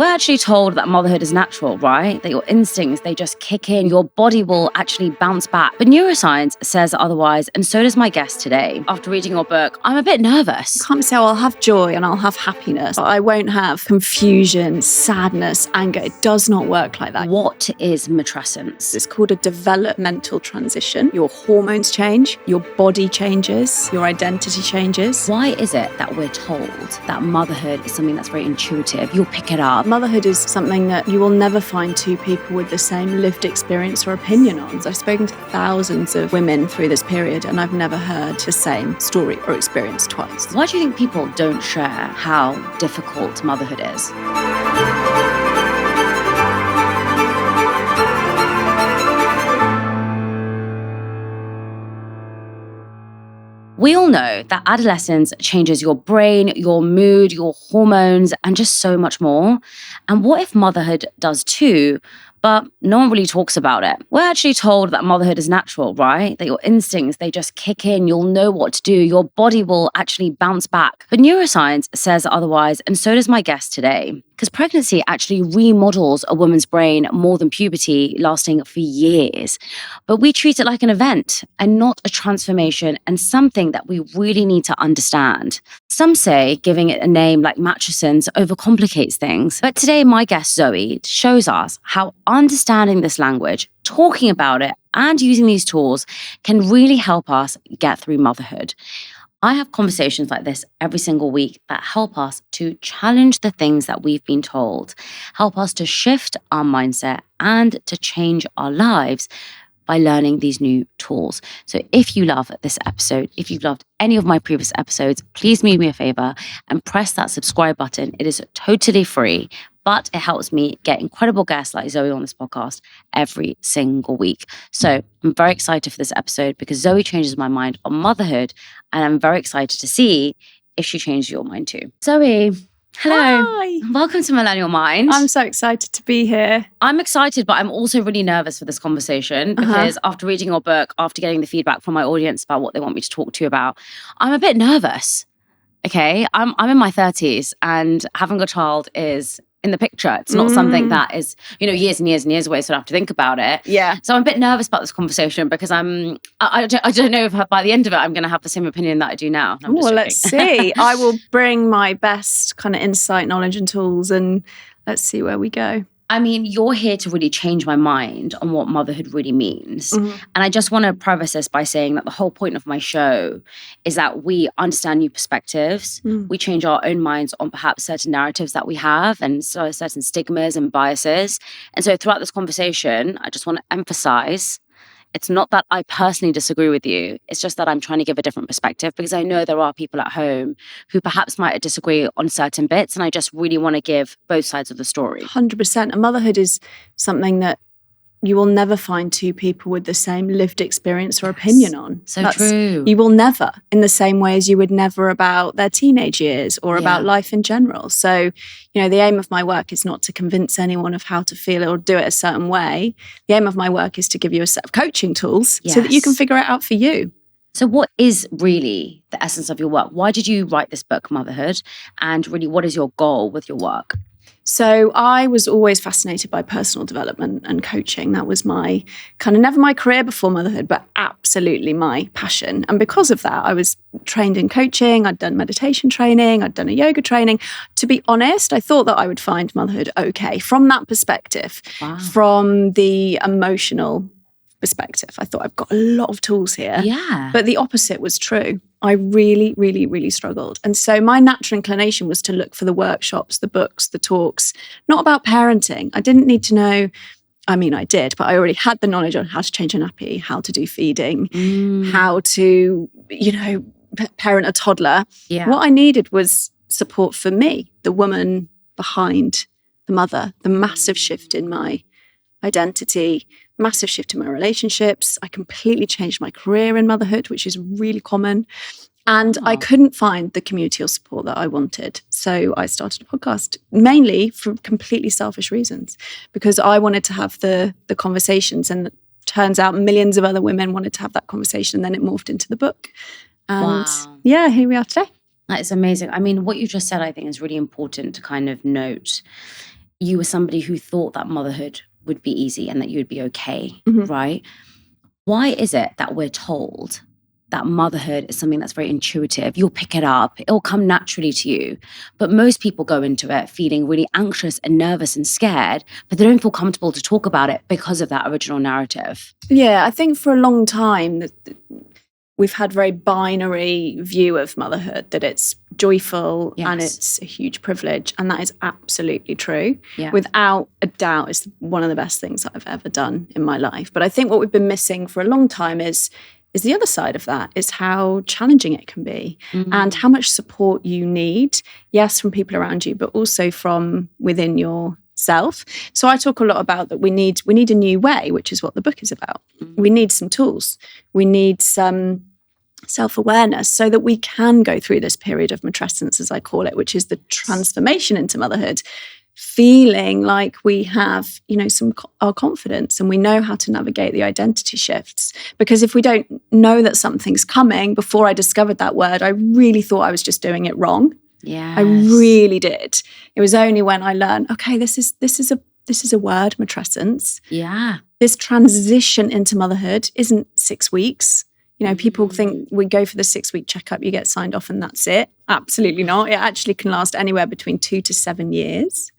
We're actually told that motherhood is natural, right? That your instincts, they just kick in. Your body will actually bounce back. But neuroscience says otherwise, and so does my guest today. After reading your book, I'm a bit nervous. I can't say, I'll have joy and I'll have happiness. I won't have confusion, sadness, anger. It does not work like that. What is matrescence? It's called a developmental transition. Your hormones change, your body changes, your identity changes. Why is it that we're told that motherhood is something that's very intuitive? You'll pick it up. Motherhood is something that you will never find two people with the same lived experience or opinion on. I've spoken to thousands of women through this period and I've never heard the same story or experience twice. Why do you think people don't share how difficult motherhood is? We all know that adolescence changes your brain, your mood, your hormones, and just so much more. And what if motherhood does too, but no one really talks about it? We're actually told that motherhood is natural, right? That your instincts, they just kick in. You'll know what to do. Your body will actually bounce back. But neuroscience says otherwise, and so does my guest today. Because pregnancy actually remodels a woman's brain more than puberty, lasting for years. But we treat it like an event and not a transformation, and something that we really need to understand. Some say giving it a name like matrescence overcomplicates things. But today, my guest Zoe shows us how understanding this language, talking about it, and using these tools can really help us get through motherhood. I have conversations like this every single week that help us to challenge the things that we've been told, help us to shift our mindset and to change our lives by learning these new tools. So if you love this episode, if you've loved any of my previous episodes, please do me a favor and press that subscribe button. It is totally free, but it helps me get incredible guests like Zoe on this podcast every single week. So I'm very excited for this episode because Zoe changes my mind on motherhood, and I'm very excited to see if she changes your mind too. Zoe, hello. Hi. Welcome to Millennial Mind. I'm so excited to be here. I'm excited, but I'm also really nervous for this conversation because after reading your book, after getting the feedback from my audience about what they want me to talk to you about, I'm a bit nervous. Okay, I'm in my 30s and having a child is in the picture. It's not something that is, years and years and years away, so I have to think about it. Yeah. So I'm a bit nervous about this conversation because I don't know if by the end of it I'm going to have the same opinion that I do now. Well, let's see. I will bring my best kind of insight, knowledge and tools, and let's see where we go. I mean, you're here to really change my mind on what motherhood really means. And I just want to preface this by saying that the whole point of my show is that we understand new perspectives. We change our own minds on perhaps certain narratives that we have and so certain stigmas and biases. And so throughout this conversation, I just want to emphasize it's not that I personally disagree with you. It's just that I'm trying to give a different perspective because I know there are people at home who perhaps might disagree on certain bits. And I just really want to give both sides of the story. 100%. And motherhood is something that you will never find two people with the same lived experience or opinion on. That's true. You will never, in the same way as you would never about their teenage years or about life in general. So, the aim of my work is not to convince anyone of how to feel or do it a certain way. The aim of my work is to give you a set of coaching tools so that you can figure it out for you. So what is really the essence of your work? Why did you write this book, Motherhood? And really, what is your goal with your work? So I was always fascinated by personal development and coaching. That was my kind of never my career before motherhood, but absolutely my passion. And because of that, I was trained in coaching. I'd done meditation training. I'd done a yoga training. To be honest, I thought that I would find motherhood okay from that perspective, from the emotional perspective. I thought I've got a lot of tools here. Yeah. But the opposite was true. I really, really, really struggled. And so my natural inclination was to look for the workshops, the books, the talks, not about parenting. I didn't need to know, I mean, I did, but I already had the knowledge on how to change a nappy, how to do feeding, how to, parent a toddler. Yeah. What I needed was support for me, the woman behind the mother, the massive shift in my identity, massive shift in my relationships. I completely changed my career in motherhood, which is really common. And I couldn't find the community or support that I wanted. So I started a podcast, mainly for completely selfish reasons, because I wanted to have the conversations. And it turns out millions of other women wanted to have that conversation. And then it morphed into the book. And here we are today. That is amazing. I mean, what you just said, I think is really important to kind of note. you were somebody who thought that motherhood would be easy and that you would be okay, right? Why is it that we're told that motherhood is something that's very intuitive? You'll pick it up, it'll come naturally to you. But most people go into it feeling really anxious and nervous and scared, but they don't feel comfortable to talk about it because of that original narrative. Yeah, I think for a long time, we've had a very binary view of motherhood, that it's joyful and it's a huge privilege. And that is absolutely true. Yeah. Without a doubt, it's one of the best things that I've ever done in my life. But I think what we've been missing for a long time is the other side of that, is how challenging it can be and how much support you need, yes, from people around you, but also from within yourself. So I talk a lot about that we need a new way, which is what the book is about. We need some tools. We need some self-awareness so that we can go through this period of matrescence, as I call it, which is the transformation into motherhood, feeling like we have, our confidence and we know how to navigate the identity shifts. Because if we don't know that something's coming, before I discovered that word, I really thought I was just doing it wrong. Yeah, I really did. It was only when I learned, okay, this is a word, matrescence. Yeah. This transition into motherhood isn't 6 weeks. People think we go for the 6-week checkup, you get signed off and that's it. Absolutely not. It actually can last anywhere between 2 to 7 years.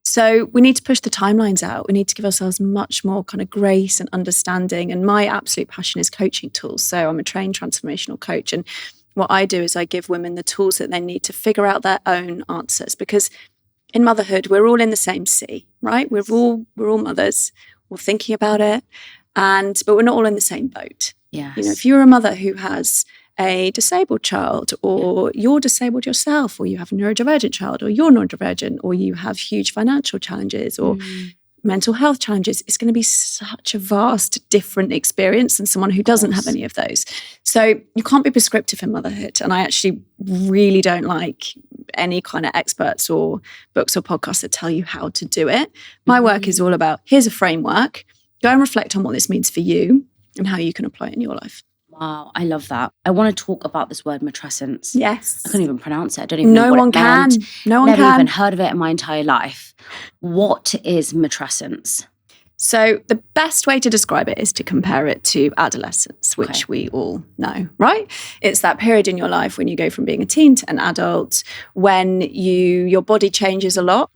So we need to push the timelines out. We need to give ourselves much more kind of grace and understanding. And my absolute passion is coaching tools. So I'm a trained transformational coach. And what I do is I give women the tools that they need to figure out their own answers. Because in motherhood, we're all in the same sea, right? We're all mothers. We're thinking about it. But we're not all in the same boat. Yes. If you're a mother who has a disabled child, or you're disabled yourself, or you have a neurodivergent child, or you're neurodivergent, or you have huge financial challenges or mental health challenges, it's going to be such a vast, different experience than someone who doesn't have any of those. So you can't be prescriptive in motherhood. And I actually really don't like any kind of experts or books or podcasts that tell you how to do it. My work is all about, here's a framework, go and reflect on what this means for you and how you can apply it in your life. Wow, I love that. I want to talk about this word matrescence. Yes. I couldn't even pronounce it. I don't even know what it meant. No one can. Never even heard of it in my entire life. What is matrescence? So the best way to describe it is to compare it to adolescence, which we all know, right? It's that period in your life when you go from being a teen to an adult, when your body changes a lot.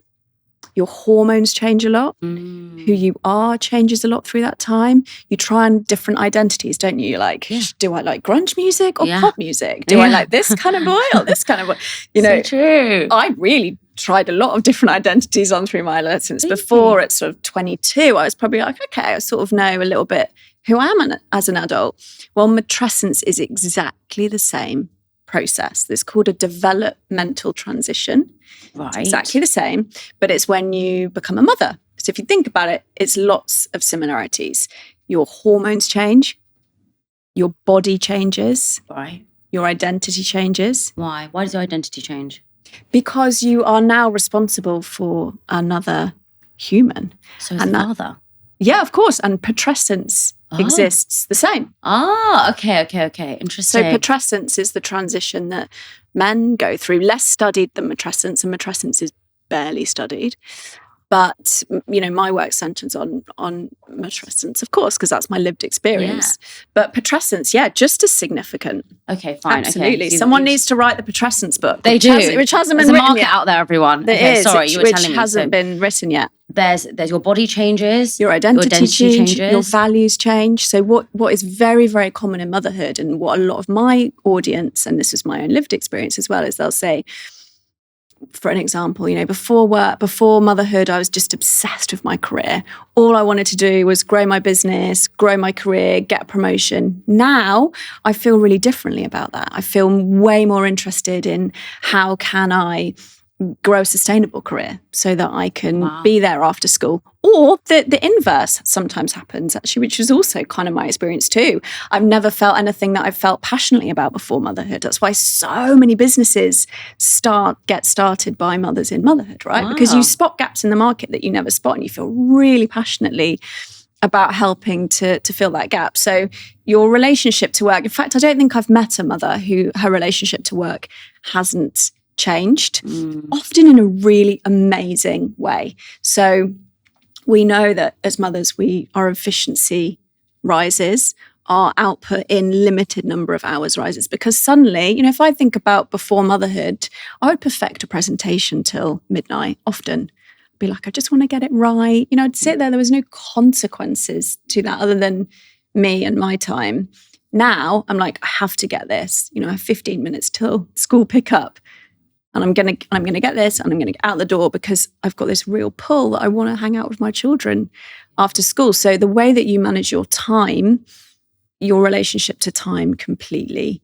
Your hormones change a lot. Who you are changes a lot through that time. You try on different identities, don't you? You're like, do I like grunge music or pop music? Do I like this kind of boy or this kind of boy? So true. I really tried a lot of different identities on through my adolescence. Before at sort of 22, I was probably like, okay, I sort of know a little bit who I am as an adult. Well, matrescence is exactly the same process. It's called a developmental transition. Right. It's exactly the same, but it's when you become a mother. So if you think about it, it's lots of similarities. Your hormones change, your body changes, right? Your identity changes. Why? Why does your identity change? Because you are now responsible for another human. So as a father? Yeah, of course. And matrescence exists the same. Okay. Interesting. So matrescence is the transition that men go through, less studied than matrescence, and matrescence is barely studied. But, my work centers on matrescence, of course, because that's my lived experience. Yeah. But matrescence, just as significant. Okay, fine. Absolutely. Okay. Someone needs to write the matrescence book. They do. Which hasn't been written written yet. There's a market out there, everyone. There is, sorry, you were telling me. Which hasn't been written yet. There's your body changes. Your identity changes. Your values change. So what is very, very common in motherhood, and what a lot of my audience, and this is my own lived experience as well, is they'll say, for an example, before motherhood, I was just obsessed with my career. All I wanted to do was grow my business, grow my career, get a promotion. Now I feel really differently about that. I feel way more interested in how can I grow a sustainable career so that I can be there after school. Or the inverse sometimes happens, actually, which is also kind of my experience too. I've never felt anything that I've felt passionately about before motherhood. That's why so many businesses get started by mothers in motherhood, right? Wow. Because you spot gaps in the market that you never spot, and you feel really passionately about helping to fill that gap. So your relationship to work, in fact, I don't think I've met a mother who her relationship to work hasn't changed, often in a really amazing way. So we know that as mothers, our efficiency rises, our output in limited number of hours rises, because suddenly, if I think about before motherhood, I would perfect a presentation till midnight often. Be like, I just want to get it right. I'd sit there was no consequences to that other than me and my time. Now I'm like, I have to get this. I have 15 minutes till school pickup, and I'm gonna get this, and I'm gonna get out the door because I've got this real pull that I want to hang out with my children after school. So the way that you manage your time, your relationship to time completely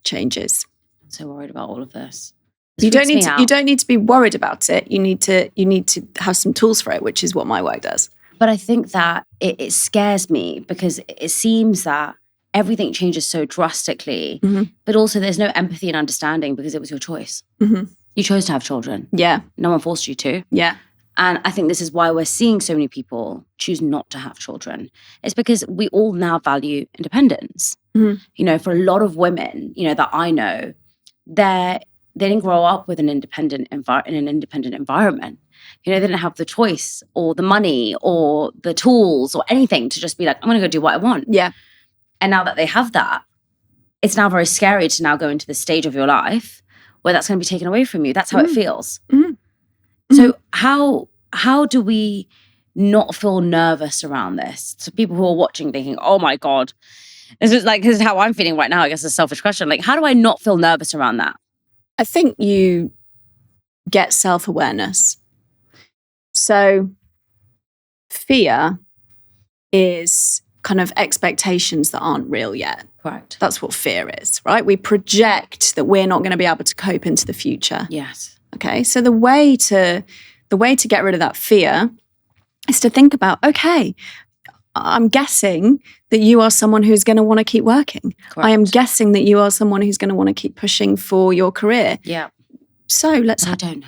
changes. I'm so worried about all of this. You don't need to be worried about it. You need to have some tools for it, which is what my work does. But I think that it scares me because it seems that everything changes so drastically, but also there's no empathy and understanding because it was your choice. You chose to have children. Yeah. No one forced you to. Yeah. And I think this is why we're seeing so many people choose not to have children. It's because we all now value independence. For a lot of women, that I know, they didn't grow up with in an independent environment. They didn't have the choice or the money or the tools or anything to just be like, I'm going to go do what I want. Yeah. And now that they have that, it's now very scary to now go into the stage of your life where that's going to be taken away from you. That's how it feels. So how do we not feel nervous around this? So people who are watching thinking, oh my God, this is how I'm feeling right now. I guess it's a selfish question. Like, how do I not feel nervous around that? I think you get self-awareness. So fear is kind of expectations that aren't real yet. Correct. That's what fear is, right? We project that we're not going to be able to cope into the future. Yes. Okay. So the way to get rid of that fear is to think about, okay, I'm guessing that you are someone who's going to want to keep working. Correct. I am guessing that you are someone who's going to want to keep pushing for your career. Yeah. So let's... I don't know.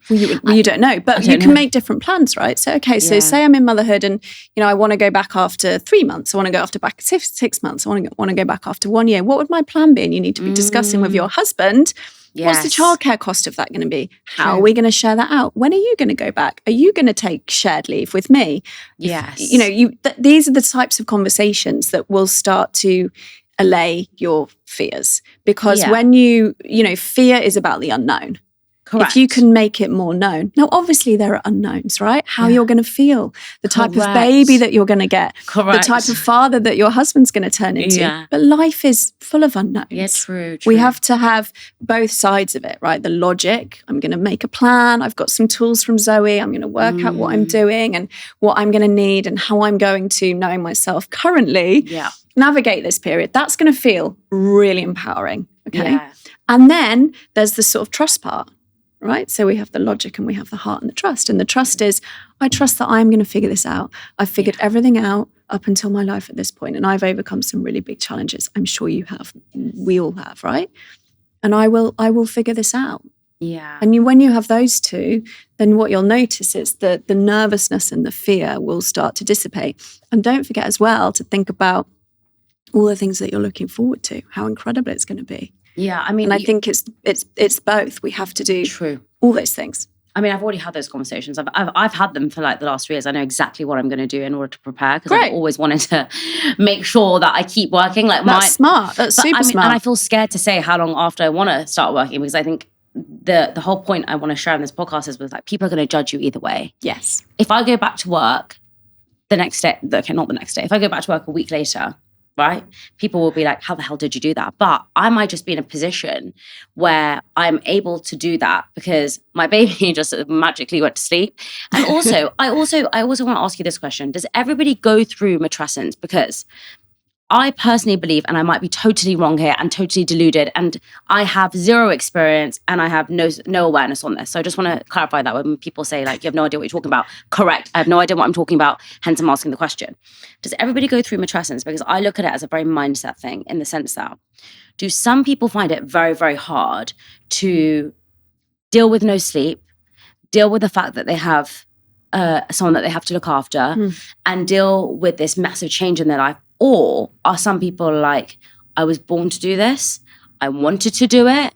You don't know, but you can make different plans, right? So, okay, so say I'm in motherhood and, I want to go back after 3 months. I want to go back 6 months. I want to go back after 1 year. What would my plan be? And you need to be discussing with your husband. Yes. What's the childcare cost of that going to be? How are we going to share that out? When are you going to go back? Are you going to take shared leave with me? Yes. These are the types of conversations that will start to allay your fears. Because when fear is about the unknown. Correct. If you can make it more known. Now, obviously, there are unknowns, right? How you're going to feel, the type of baby that you're going to get, the type of father that your husband's going to turn into. Yeah. But life is full of unknowns. Yeah, true. We have to have both sides of it, right? The logic, I'm going to make a plan. I've got some tools from Zoe. I'm going to work out what I'm doing and what I'm going to need and how I'm going to, knowing myself currently, navigate this period. That's going to feel really empowering, okay? Yeah. And then there's the sort of trust part. Right? So we have the logic and we have the heart and the trust. And the trust is, I trust that I'm going to figure this out. I've figured everything out up until my life at this point, and I've overcome some really big challenges. I'm sure you have. We all have, right? And I will figure this out. Yeah. And when you have those two, then what you'll notice is that the nervousness and the fear will start to dissipate. And don't forget as well to think about all the things that you're looking forward to, how incredible it's going to be. Yeah, I mean, and I think it's both. We have to do all those things. I mean, I've already had those conversations. I've had them for the last 3 years. I know exactly what I'm going to do in order to prepare because I've always wanted to make sure that I keep working. That's smart. That's super smart. And I feel scared to say how long after I want to start working because I think the whole point I want to share in this podcast is with people are going to judge you either way. Yes. If I go back to work the next day, okay, not the next day. If I go back to work a week later, right? People will be like, how the hell did you do that? But I might just be in a position where I'm able to do that because my baby just magically went to sleep. And also, I also want to ask you this question. Does everybody go through matrescence? Because I personally believe, and I might be totally wrong here and totally deluded, and I have zero experience and I have no awareness on this. So I just want to clarify that when people say you have no idea what you're talking about. Correct. I have no idea what I'm talking about. Hence I'm asking the question. Does everybody go through matrescence? Because I look at it as a very mindset thing in the sense that do some people find it very, very hard to deal with no sleep, deal with the fact that they have someone that they have to look after and deal with this massive change in their life? Or are some people like, I was born to do this, I wanted to do it,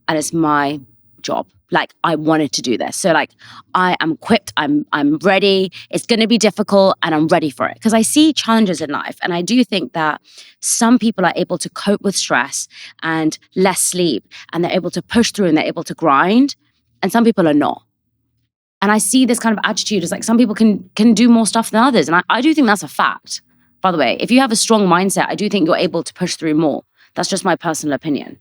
and it's my job. Like, I wanted to do this. So like, I am equipped, I'm ready. It's going to be difficult and I'm ready for it. Because I see challenges in life. And I do think that some people are able to cope with stress and less sleep, and they're able to push through and they're able to grind. And some people are not. And I see this kind of attitude as like, some people can do more stuff than others. And I do think that's a fact. By the way, if you have a strong mindset, I do think you're able to push through more. That's just my personal opinion.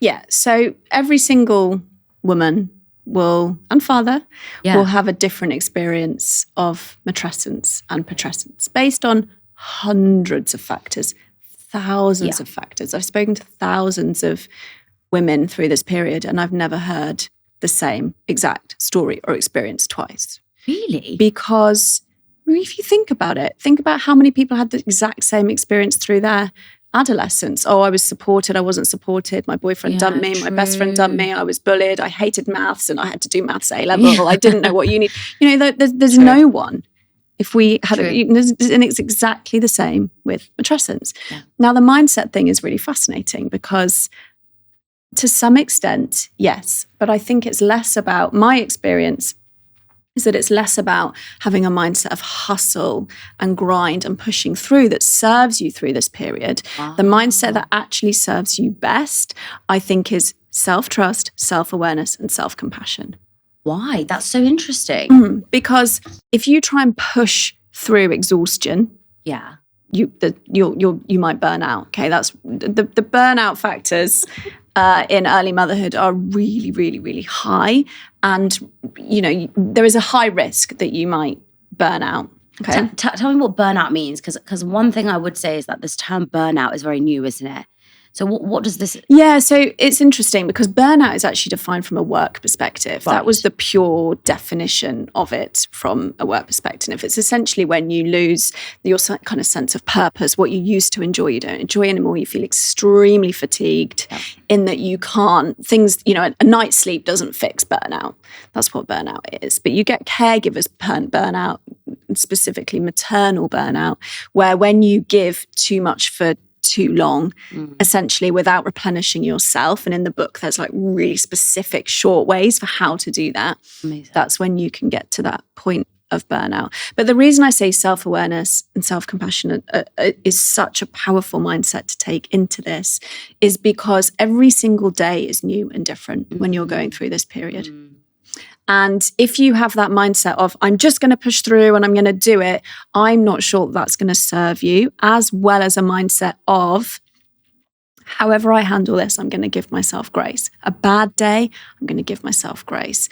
Yeah. So every single woman and father will have a different experience of matrescence and putrescence based on hundreds of factors, thousands of factors. I've spoken to thousands of women through this period, and I've never heard the same exact story or experience twice. Really? Because if you think about it, think about how many people had the exact same experience through their adolescence. Oh, I was supported, I wasn't supported, my boyfriend dumped me, my best friend dumped me, I was bullied, I hated maths and I had to do maths A-level, I didn't know what uni. There's no one. If we had, and it's exactly the same with matrescence. Yeah. Now, the mindset thing is really fascinating because to some extent, yes, but I think it's less about, my experience is that it's less about having a mindset of hustle and grind and pushing through that serves you through this period. The mindset that actually serves you best, I think, is self-trust, self-awareness, and self-compassion. Why? That's so interesting. Because if you try and push through exhaustion, you might burn out. Okay, that's the burnout factors in early motherhood are really, really, really high, and there is a high risk that you might burn out. Okay, tell me what burnout means, because one thing I would say is that this term burnout is very new, isn't it? So what does this? Yeah, so it's interesting because burnout is actually defined from a work perspective. Right. That was the pure definition of it from a work perspective. It's essentially when you lose your kind of sense of purpose, what you used to enjoy, you don't enjoy anymore. You feel extremely fatigued in that you can't, a night's sleep doesn't fix burnout. That's what burnout is. But you get caregivers burnout, specifically maternal burnout, where when you give too much for too long, essentially without replenishing yourself. And in the book, there's like really specific short ways for how to do that. Amazing. That's when you can get to that point of burnout. But the reason I say self-awareness and self-compassion is such a powerful mindset to take into this is because every single day is new and different when you're going through this period. And if you have that mindset of, I'm just going to push through and I'm going to do it, I'm not sure that's going to serve you, as well as a mindset of, however I handle this, I'm going to give myself grace. A bad day, I'm going to give myself grace.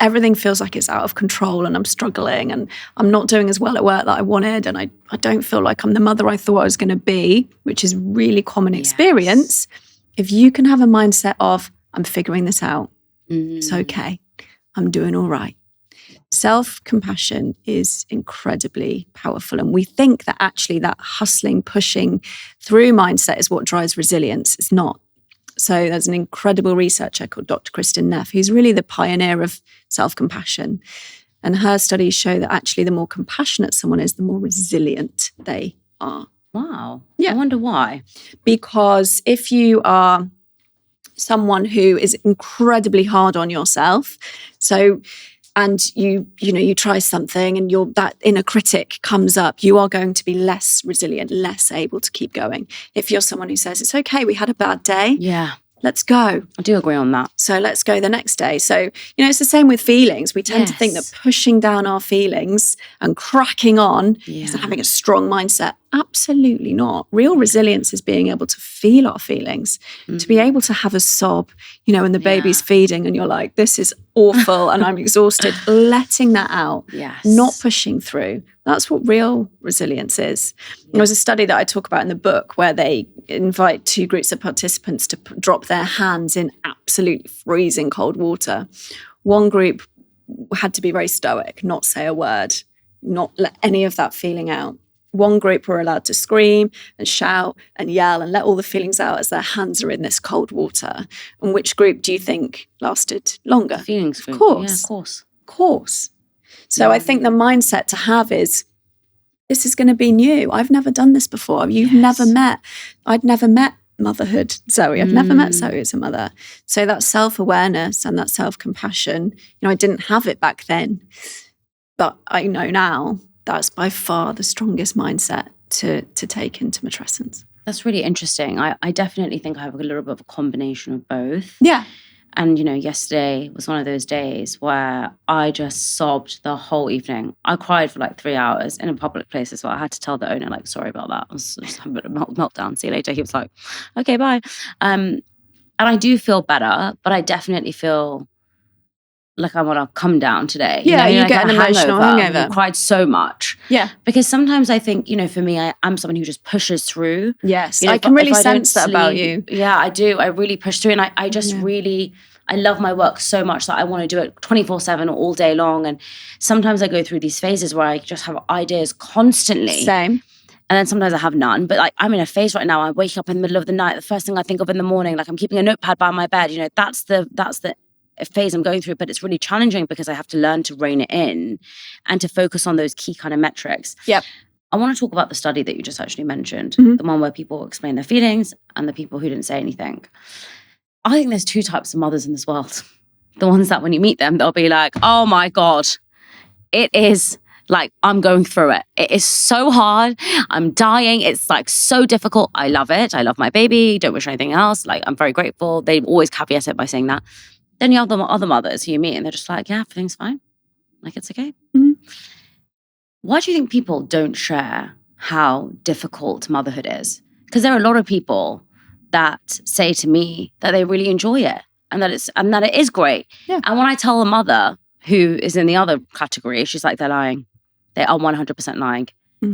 Everything feels like it's out of control and I'm struggling and I'm not doing as well at work that I wanted and I don't feel like I'm the mother I thought I was going to be, which is really common experience. If you can have a mindset of, I'm figuring this out, it's okay. I'm doing all right. Self-compassion is incredibly powerful. And we think that actually that hustling, pushing through mindset is what drives resilience. It's not. So there's an incredible researcher called Dr. Kristin Neff, who's really the pioneer of self-compassion. And her studies show that actually the more compassionate someone is, the more resilient they are. Wow. Yeah. I wonder why. Because if you are someone who is incredibly hard on yourself, and you try something and that inner critic comes up, you are going to be less resilient, less able to keep going. If you're someone who says, it's okay, we had a bad day. Yeah. Let's go. I do agree on that. So let's go the next day. So, it's the same with feelings. We tend to think that pushing down our feelings and cracking on is having a strong mindset. Absolutely not. Real resilience is being able to feel our feelings, to be able to have a sob, when the baby's feeding and you're like, this is awful and I'm exhausted, letting that out, not pushing through. That's what real resilience is. There was a study that I talk about in the book where they invite two groups of participants to drop their hands in absolutely freezing cold water. One group had to be very stoic, not say a word, not let any of that feeling out. One group were allowed to scream and shout and yell and let all the feelings out as their hands are in this cold water. And which group do you think lasted longer? The feelings. Of course. Yeah, of course. Of course. So I think the mindset to have is, this is going to be new. I've never done this before. I'd never met motherhood, Zoe. I've never met Zoe as a mother. So that self-awareness and that self-compassion, I didn't have it back then. But I know now that's by far the strongest mindset to take into matrescence. That's really interesting. I definitely think I have a little bit of a combination of both. Yeah. And, yesterday was one of those days where I just sobbed the whole evening. I cried for like 3 hours in a public place as well. I had to tell the owner, like, sorry about that. I was just having a bit of a meltdown. See you later. He was like, okay, bye. And I do feel better, but I definitely feel like I want to come down today. Yeah, you get an emotional hangover. You cried so much. Yeah. Because sometimes I think, for me, I'm someone who just pushes through. Yes, I can really sense that about you. Yeah, I do. I really push through. And I just really, I love my work so much that I want to do it 24/7 or all day long. And sometimes I go through these phases where I just have ideas constantly. Same. And then sometimes I have none. But like I'm in a phase right now. I wake up in the middle of the night. The first thing I think of in the morning, like I'm keeping a notepad by my bed. That's the phase I'm going through, but it's really challenging because I have to learn to rein it in and to focus on those key kind of metrics. Yep. I want to talk about the study that you just actually mentioned, the one where people explain their feelings and the people who didn't say anything. I think there's two types of mothers in this world. The ones that when you meet them, they'll be like, oh my God, it is like, I'm going through it. It is so hard. I'm dying. It's like so difficult. I love it. I love my baby. Don't wish anything else. Like, I'm very grateful. They always caveat it by saying that. Then you have the other mothers who you meet and they're just like, yeah, everything's fine. Like, it's okay. Mm-hmm. Why do you think people don't share how difficult motherhood is? Because there are a lot of people that say to me that they really enjoy it and that it is great. Yeah. And when I tell a mother who is in the other category, she's like, they're lying. They are 100% lying.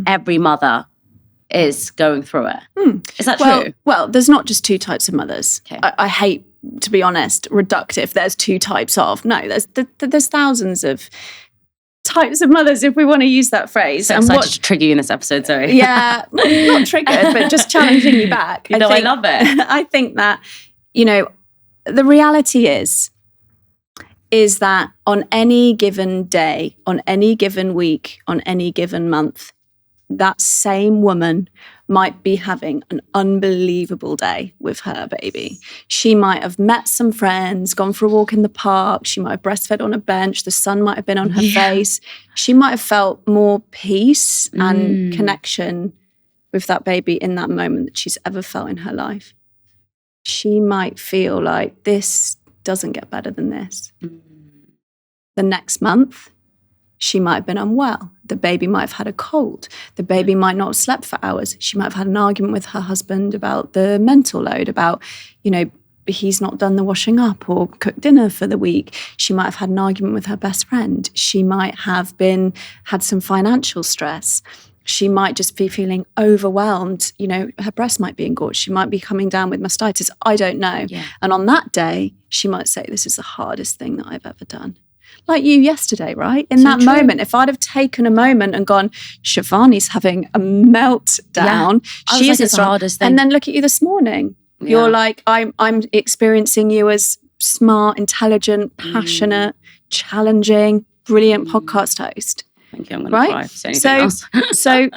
Every mother is going through it. Is that true? Well, there's not just two types of mothers. Okay. I hate, to be honest, reductive. There's two types of. No, there's thousands of types of mothers, if we want to use that phrase. So excited to trigger you in this episode, sorry. Yeah, not triggered, but just challenging you back. I love it. I think that, the reality is that on any given day, on any given week, on any given month, that same woman might be having an unbelievable day with her baby. She might have met some friends, gone for a walk in the park. She might have breastfed on a bench. The sun might have been on her face. She might have felt more peace and connection with that baby in that moment that she's ever felt in her life. She might feel like this doesn't get better than this. The next month, she might have been unwell. The baby might have had a cold. The baby might not have slept for hours. She might have had an argument with her husband about the mental load, about, he's not done the washing up or cooked dinner for the week. She might have had an argument with her best friend. She might have had some financial stress. She might just be feeling overwhelmed. Her breast might be engorged. She might be coming down with mastitis. I don't know. Yeah. And on that day, she might say, this is the hardest thing that I've ever done. Like you yesterday, right? In that moment, if I'd have taken a moment and gone, Shivani's having a meltdown. Yeah. She's the hardest thing. And then look at you this morning. Yeah. You're like, I'm experiencing you as smart, intelligent, passionate, challenging, brilliant podcast host. Thank you. I'm going to cry. Say anything else. So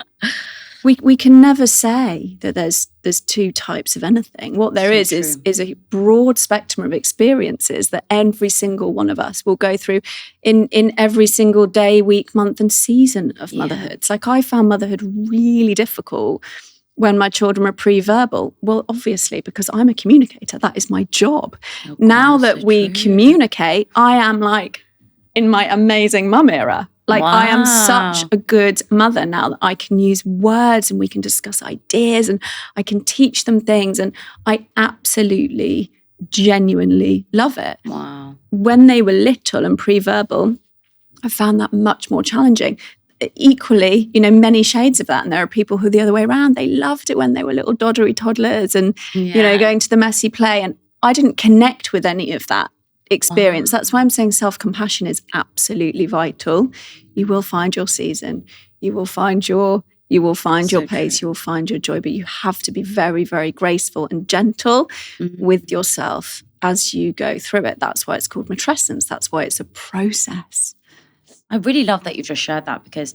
we can never say that there's two types of anything. What there is a broad spectrum of experiences that every single one of us will go through in every single day, week, month, and season of motherhood. It's like I found motherhood really difficult when my children were pre-verbal. Well, obviously, because I'm a communicator. That is my job. Oh, now that we communicate, I am like in my amazing mum era. Like, I am such a good mother now that I can use words and we can discuss ideas and I can teach them things. And I absolutely, genuinely love it. Wow. When they were little and pre-verbal, I found that much more challenging. Equally, many shades of that. And there are people who the other way around, they loved it when they were little doddery toddlers and, going to the messy play. And I didn't connect with any of that experience. That's why I'm saying self-compassion is absolutely vital. You will find your season. You will find your pace. You will find your joy. But you have to be very, very graceful and gentle with yourself as you go through it. That's why it's called matrescence. That's why it's a process. I really love that you've just shared that because,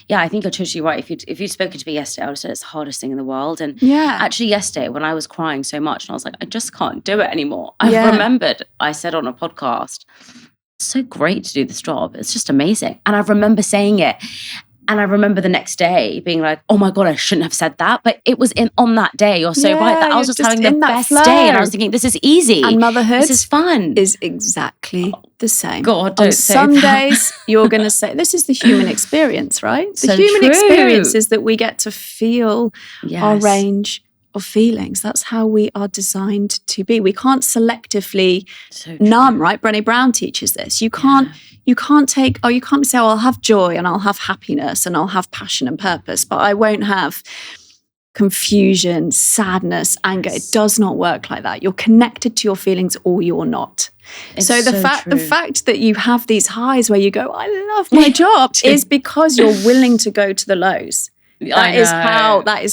yeah, I think you're totally right. If you'd spoken to me yesterday, I would have said it's the hardest thing in the world. And actually yesterday when I was crying so much and I was like, I just can't do it anymore. I remembered I said on a podcast, it's so great to do this job. It's just amazing. And I remember saying it. And I remember the next day being like, oh my God, I shouldn't have said that. But it was on that day, you're so right, that I was just having the best day. And I was thinking, this is easy. And motherhood this is fun. Is exactly the same. God, don't on say some that. days, you're going to say, this is the human experience, right? The So human true. experience is that we get to feel our Yes. range of feelings. That's how we are designed to be. We can't selectively So numb, right? Brené Brown teaches this. You can't say, oh, I'll have joy and I'll have happiness and I'll have passion and purpose, but I won't have confusion, sadness, anger. It does not work like that. You're connected to your feelings or you're not. So the fact that you have these highs where you go, I love my job, is because you're willing to go to the lows. That is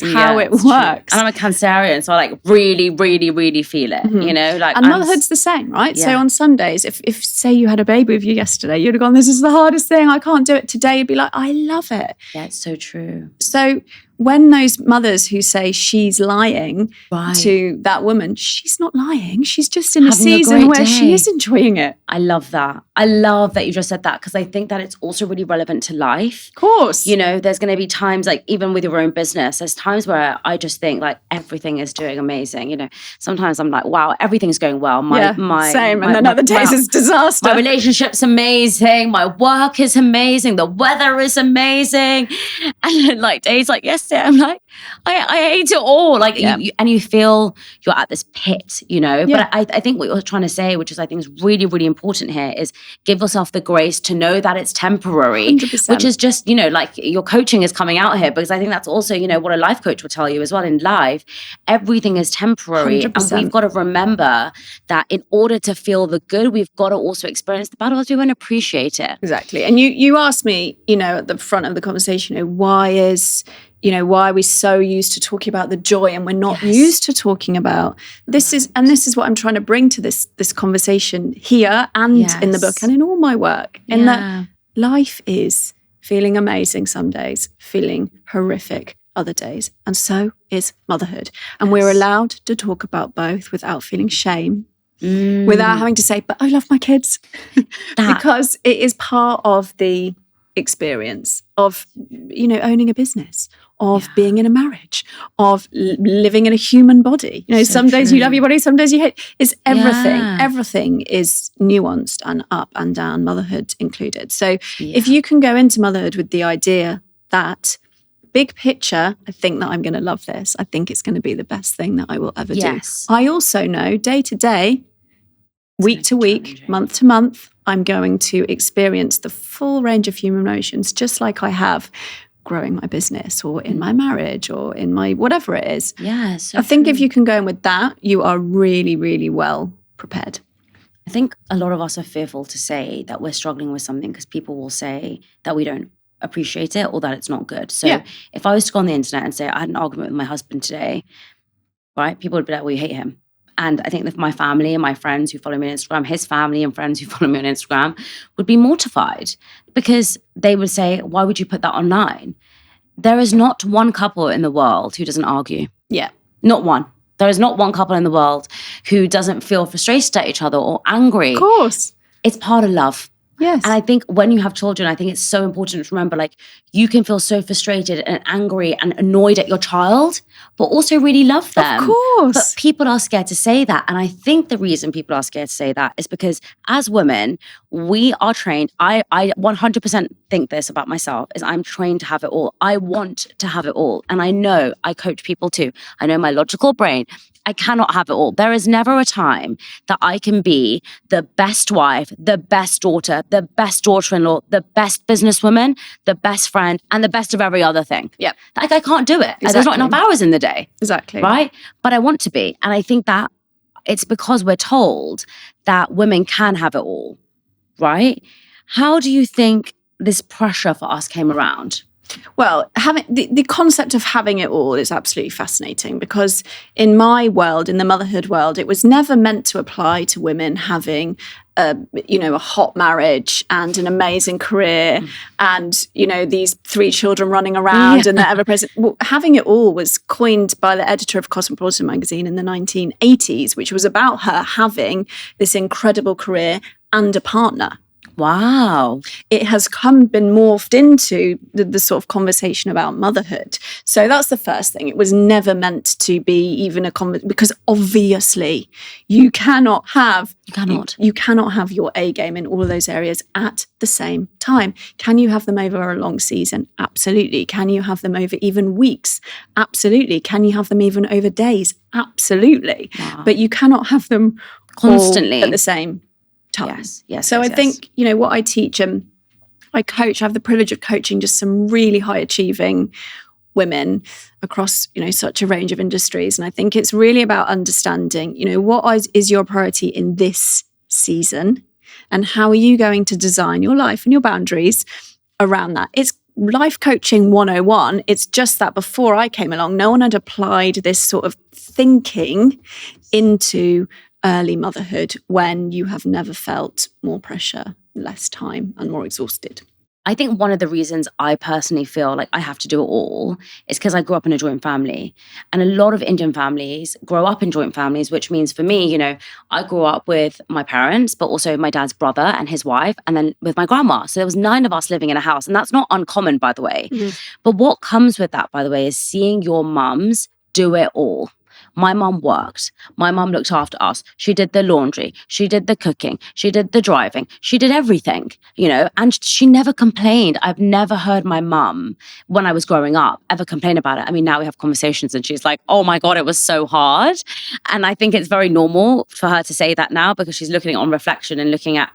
how it works. True. And I'm a Cancerian, so I like really, really, really feel it. You know, like, and motherhood's the same, right? Yeah. So on some days, if say you had a baby with you yesterday, you'd have gone, this is the hardest thing, I can't do it. Today you'd be like, I love it. Yeah, it's so true. So when those mothers who say she's lying to that woman, she's not lying. She's just in a season where she is enjoying it. I love that. I love that you just said that because I think that it's also really relevant to life. Of course. You know, there's going to be times like even with your own business, there's times where I just think like everything is doing amazing. You know, sometimes I'm like, wow, everything's going well. Same. And then other days it's disaster. My relationship's amazing. My work is amazing. The weather is amazing. And then like days like yesterday, I'm like, I hate it all. Like, you feel you're at this pit, you know. Yeah. But I think what you're trying to say, which is I think is really, really important here, is give yourself the grace to know that it's temporary, 100%. which is just, you know, like your coaching is coming out here because I think that's also, you know, what a life coach will tell you as well in life. Everything is temporary. 100%. And we've got to remember that in order to feel the good, we've got to also experience the bad, or else we won't appreciate it. Exactly. And you asked me, you know, at the front of the conversation, you know, why are we so used to talking about the joy and we're not used to talking about this is what I'm trying to bring to this conversation here and in the book and in all my work. In that life is feeling amazing some days, feeling horrific other days. And so is motherhood. And we're allowed to talk about both without feeling shame. Without having to say, but I love my kids. Because it is part of the experience of, you know, owning a business, of being in a marriage, of living in a human body. You know, some days you love your body, some days you hate. It's everything. Yeah. Everything is nuanced and up and down, motherhood included. So if you can go into motherhood with the idea that big picture, I think that I'm going to love this. I think it's going to be the best thing that I will ever do. I also know day to day, week to week, month to month, I'm going to experience the full range of human emotions, just like I have growing my business or in my marriage or in my whatever it is. Yes. I think if you can go in with that, you are really, really well prepared. I think a lot of us are fearful to say that we're struggling with something because people will say that we don't appreciate it or that it's not good. So if I was to go on the internet and say I had an argument with my husband today, right, people would be like, well, you hate him. And I think that my family and my friends who follow me on Instagram, his family and friends who follow me on Instagram would be mortified because they would say, why would you put that online? There is not one couple in the world who doesn't argue. Yeah. Not one. There is not one couple in the world who doesn't feel frustrated at each other or angry. Of course. It's part of love. Yes. And I think when you have children, I think it's so important to remember, like, you can feel so frustrated and angry and annoyed at your child, but also really love them. Of course. But people are scared to say that. And I think the reason people are scared to say that is because as women, we are trained. I 100% think this about myself, is I'm trained to have it all. I want to have it all. And I know I coach people too. I know my logical brain, I cannot have it all. There is never a time that I can be the best wife, the best daughter, the best daughter-in-law, the best businesswoman, the best friend, and the best of every other thing. Yep. Like, I can't do it. There's not enough hours in the day. Exactly. Right? But I want to be. And I think that it's because we're told that women can have it all. Right? How do you think this pressure for us came around? Well, having the concept of having it all is absolutely fascinating, because in my world, in the motherhood world, it was never meant to apply to women having a hot marriage and an amazing career and, these 3 children running around and they're ever present. Well, having it all was coined by the editor of Cosmopolitan magazine in the 1980s, which was about her having this incredible career and a partner. Wow. It has been morphed into the sort of conversation about motherhood. So that's the first thing. It was never meant to be even a conversation, because obviously you cannot have your A game in all of those areas at the same time. Can you have them over a long season? Absolutely. Can you have them over even weeks? Absolutely. Can you have them even over days? Absolutely. Wow. But you cannot have them constantly all at the same time. Yes. So I think, what I teach and I coach, I have the privilege of coaching just some really high achieving women across, such a range of industries. And I think it's really about understanding, what is your priority in this season and how are you going to design your life and your boundaries around that. It's life coaching 101. It's just that before I came along, no one had applied this sort of thinking into early motherhood when you have never felt more pressure, less time, and more exhausted. I think one of the reasons I personally feel like I have to do it all is because I grew up in a joint family. And a lot of Indian families grow up in joint families, which means for me, I grew up with my parents, but also my dad's brother and his wife, and then with my grandma. So there was 9 of us living in a house. And that's not uncommon, by the way. Mm-hmm. But what comes with that, by the way, is seeing your mums do it all. My mum worked. My mum looked after us. She did the laundry. She did the cooking. She did the driving. She did everything, and she never complained. I've never heard my mum, when I was growing up, ever complain about it. I mean, now we have conversations and she's like, oh my God, it was so hard. And I think it's very normal for her to say that now, because she's looking on reflection and looking at,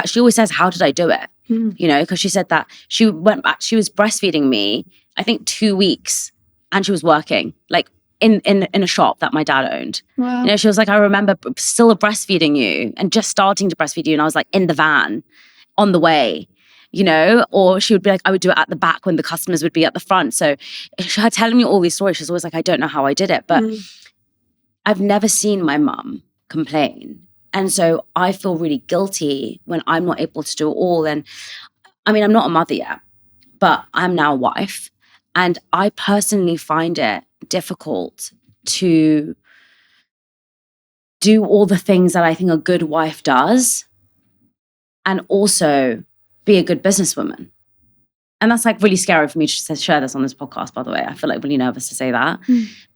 she always says, how did I do it? Because she said that she went back, she was breastfeeding me, I think 2 weeks, and she was working, like, in a shop that my dad owned. Wow. She was like, I remember still breastfeeding you and just starting to breastfeed you. And I was like in the van on the way, or she would be like, I would do it at the back when the customers would be at the front. So her telling me all these stories, she's always like, I don't know how I did it. But I've never seen my mum complain. And so I feel really guilty when I'm not able to do it all. And I mean, I'm not a mother yet, but I'm now a wife. And I personally find it difficult to do all the things that I think a good wife does and also be a good businesswoman. And that's like really scary for me to share this on this podcast, by the way. I feel like really nervous to say that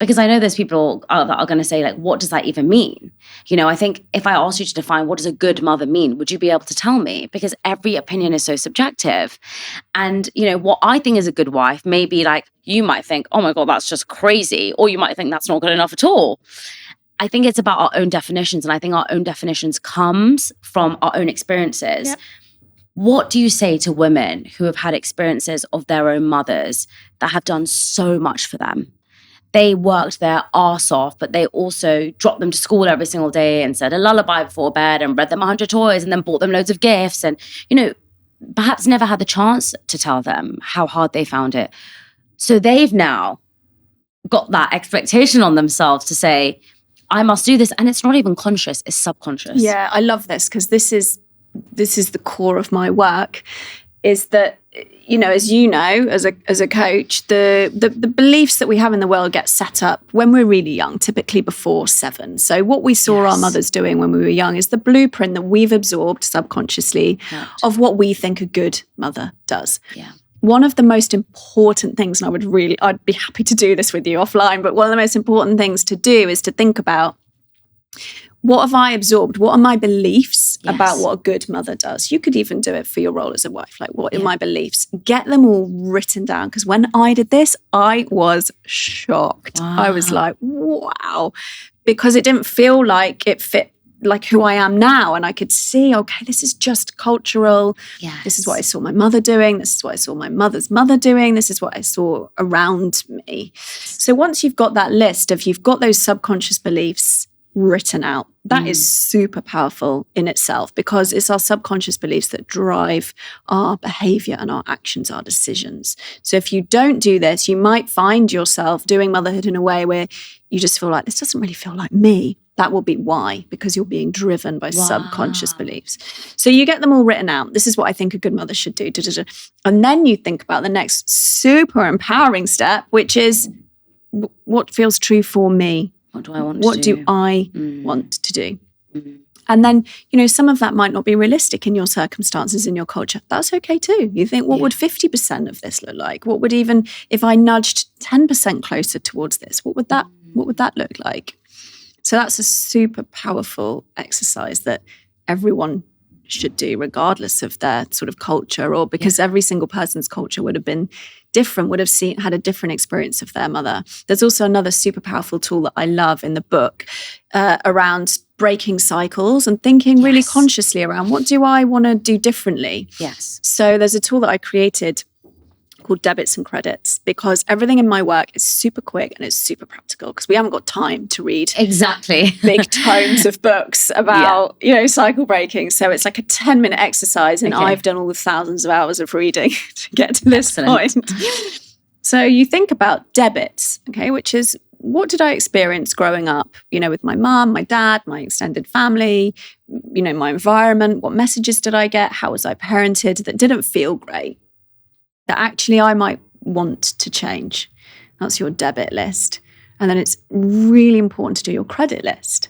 because I know there's people that are going to say, like, what does that even mean? I think if I asked you to define what does a good mother mean, would you be able to tell me? Because every opinion is so subjective. And, what I think is a good wife, maybe like you might think, oh my God, that's just crazy. Or you might think that's not good enough at all. I think it's about our own definitions. And I think our own definitions comes from our own experiences. Yep. What do you say to women who have had experiences of their own mothers that have done so much for them? They worked their arse off, but they also dropped them to school every single day and said a lullaby before bed and read them 100 toys and then bought them loads of gifts and, perhaps never had the chance to tell them how hard they found it. So they've now got that expectation on themselves to say, I must do this. And it's not even conscious, it's subconscious. Yeah, I love this because this is the core of my work, is that, as a coach, the beliefs that we have in the world get set up when we're really young, typically before 7. So what we saw our mothers doing when we were young is the blueprint that we've absorbed subconsciously of what we think a good mother does. Yeah. One of the most important things, and I'd be happy to do this with you offline, but one of the most important things to do is to think about, what have I absorbed? What are my beliefs about what a good mother does? You could even do it for your role as a wife. Like, what are my beliefs? Get them all written down. Because when I did this, I was shocked. Wow. I was like, wow. Because it didn't feel like it fit like who I am now. And I could see, okay, this is just cultural. Yes. This is what I saw my mother doing. This is what I saw my mother's mother doing. This is what I saw around me. So once you've got that list of, you've got those subconscious beliefs written out. That is super powerful in itself, because it's our subconscious beliefs that drive our behavior and our actions, our decisions. So if you don't do this, you might find yourself doing motherhood in a way where you just feel like, this doesn't really feel like me. That will be why, because you're being driven by subconscious beliefs. So you get them all written out. This is what I think a good mother should do. And then you think about the next super empowering step, which is what feels true for me. What do I want to do? What do I want to do? And then, some of that might not be realistic in your circumstances, in your culture. That's okay too. You think, what would 50% of this look like? What would, even if I nudged 10% closer towards this, what would that look like? So that's a super powerful exercise that everyone should do, regardless of their sort of culture, or because every single person's culture would have been different, would have had a different experience of their mother. There's also another super powerful tool that I love in the book around breaking cycles and thinking really consciously around, what do I want to do differently? Yes. So there's a tool that I created called debits and credits, because everything in my work is super quick and it's super practical, because we haven't got time to read big tomes of books about cycle breaking. So it's like a 10-minute exercise, and I've done all the thousands of hours of reading to get to this point. So you think about debits, which is, what did I experience growing up, with my mum, my dad, my extended family, my environment? What messages did I get? How was I parented that didn't feel great, that actually I might want to change? That's your debit list. And then it's really important to do your credit list,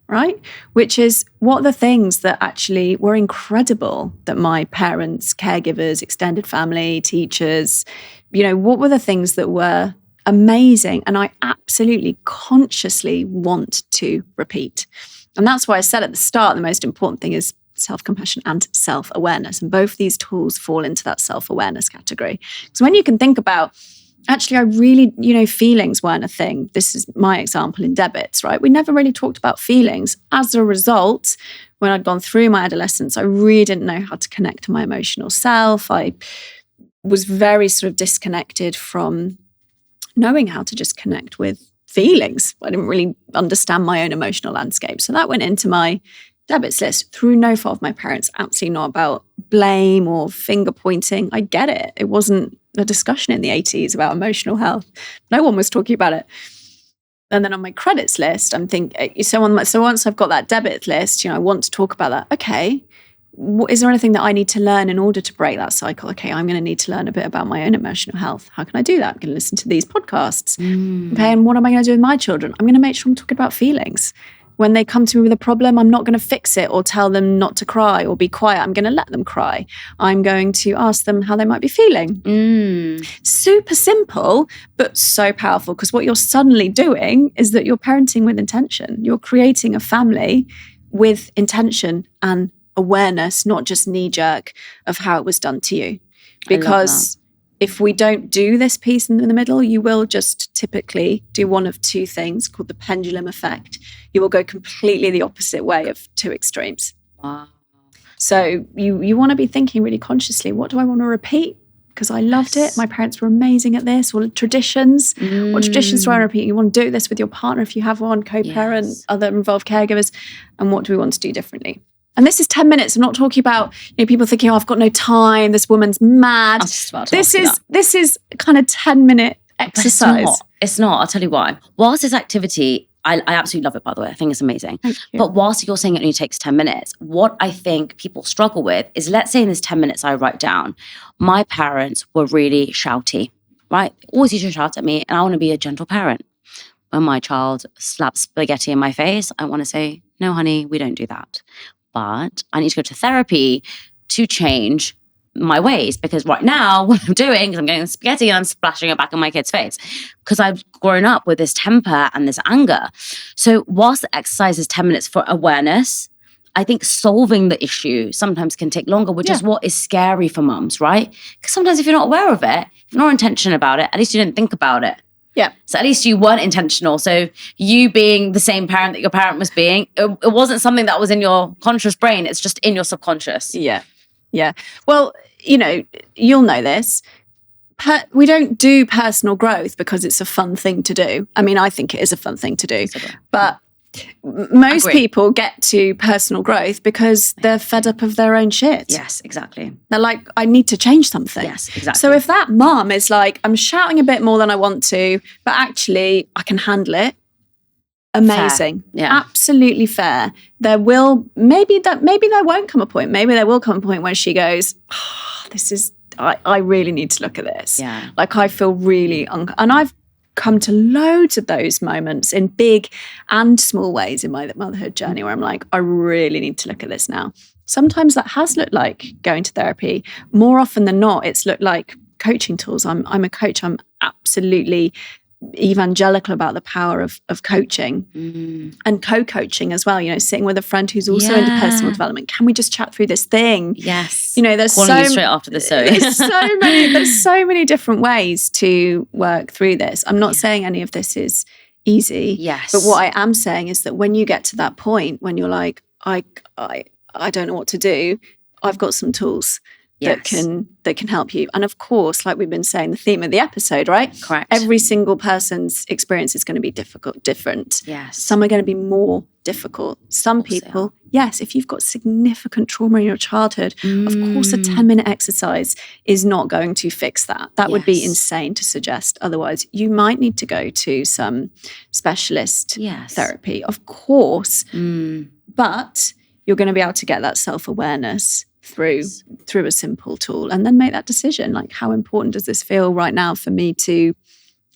right? Which is, what are the things that actually were incredible that my parents, caregivers, extended family, teachers, what were the things that were amazing and I absolutely consciously want to repeat? And that's why I said at the start, the most important thing is self-compassion and self-awareness. And both these tools fall into that self-awareness category. So when you can think about, actually, I really, feelings weren't a thing. This is my example in debits, right? We never really talked about feelings. As a result, when I'd gone through my adolescence, I really didn't know how to connect to my emotional self. I was very sort of disconnected from knowing how to just connect with feelings. I didn't really understand my own emotional landscape. So that went into my debits list through no fault of my parents. Absolutely not about blame or finger pointing. I get it. It wasn't a discussion in the 80s about emotional health. No one was talking about it. And then on my credits list, I'm thinking, so once I've got that debit list, I want to talk about that. Okay, is there anything that I need to learn in order to break that cycle? Okay, I'm going to need to learn a bit about my own emotional health. How can I do that? I'm going to listen to these podcasts. Okay, and what am I going to do with my children? I'm going to make sure I'm talking about feelings. When they come to me with a problem, I'm not going to fix it or tell them not to cry or be quiet. I'm going to let them cry. I'm going to ask them how they might be feeling. Super simple, but so powerful, because what you're suddenly doing is that you're parenting with intention. You're creating a family with intention and awareness, not just knee-jerk of how it was done to you. Because if we don't do this piece in the middle, you will just typically do one of two things called the pendulum effect. You will go completely the opposite way of two extremes. Wow. So you want to be thinking really consciously, what do I want to repeat? Because I loved it. My parents were amazing at this. Or traditions. What traditions do I want to repeat? You want to do this with your partner if you have one, co-parent, other involved caregivers. And what do we want to do differently? And this is 10 minutes. I'm not talking about people thinking, I've got no time. This woman's mad. This is kind of 10-minute exercise. It's not. I'll tell you why. Whilst this activity, I absolutely love it, by the way. I think it's amazing. But whilst you're saying it only takes 10 minutes, what I think people struggle with is, let's say in this 10 minutes I write down, my parents were really shouty, right? Always used to shout at me, and I want to be a gentle parent. When my child slaps spaghetti in my face, I want to say, no, honey, we don't do that. But I need to go to therapy to change my ways, because right now what I'm doing is I'm getting spaghetti and I'm splashing it back in my kid's face because I've grown up with this temper and this anger. So whilst the exercise is 10 minutes for awareness, I think solving the issue sometimes can take longer, which is what is scary for mums, right? Because sometimes if you're not aware of it, if you're not intentional about it, at least you didn't think about it. Yeah. So at least you weren't intentional. So you being the same parent that your parent was being, it wasn't something that was in your conscious brain. It's just in your subconscious. Yeah. Yeah. Well, you'll know this. We don't do personal growth because it's a fun thing to do. I mean, I think it is a fun thing to do. But Most Agree. people get to personal growth because they're fed up of their own shit. Yes, exactly. They're like, I need to change something. Yes, exactly. So if that mum is like, I'm shouting a bit more than I want to, but actually I can handle it, amazing. Fair. Yeah. Absolutely fair. There will, maybe there won't come a point. Maybe there will come a point where she goes, I really need to look at this. Yeah. Like I feel really, and I've come to loads of those moments in big and small ways in my motherhood journey where I'm like, I really need to look at this now. Sometimes that has looked like going to therapy. More often than not, it's looked like coaching tools. I'm a coach. I'm absolutely evangelical about the power of coaching and co-coaching as well, sitting with a friend who's also into personal development. Can we just chat through this thing? Yes. There's calling you straight after the show. there's so many different ways to work through this. I'm not saying any of this is easy. Yes. But what I am saying is that when you get to that point when you're like, I don't know what to do, I've got some tools that can help you. And of course, like we've been saying, the theme of the episode, right? Correct. Every single person's experience is going to be different. Yes. Some are going to be more difficult. Some people, yes, if you've got significant trauma in your childhood, of course a 10-minute exercise is not going to fix that. That would be insane to suggest. Otherwise, you might need to go to some specialist therapy, of course. But you're going to be able to get that self-awareness through a simple tool and then make that decision. Like, how important does this feel right now for me to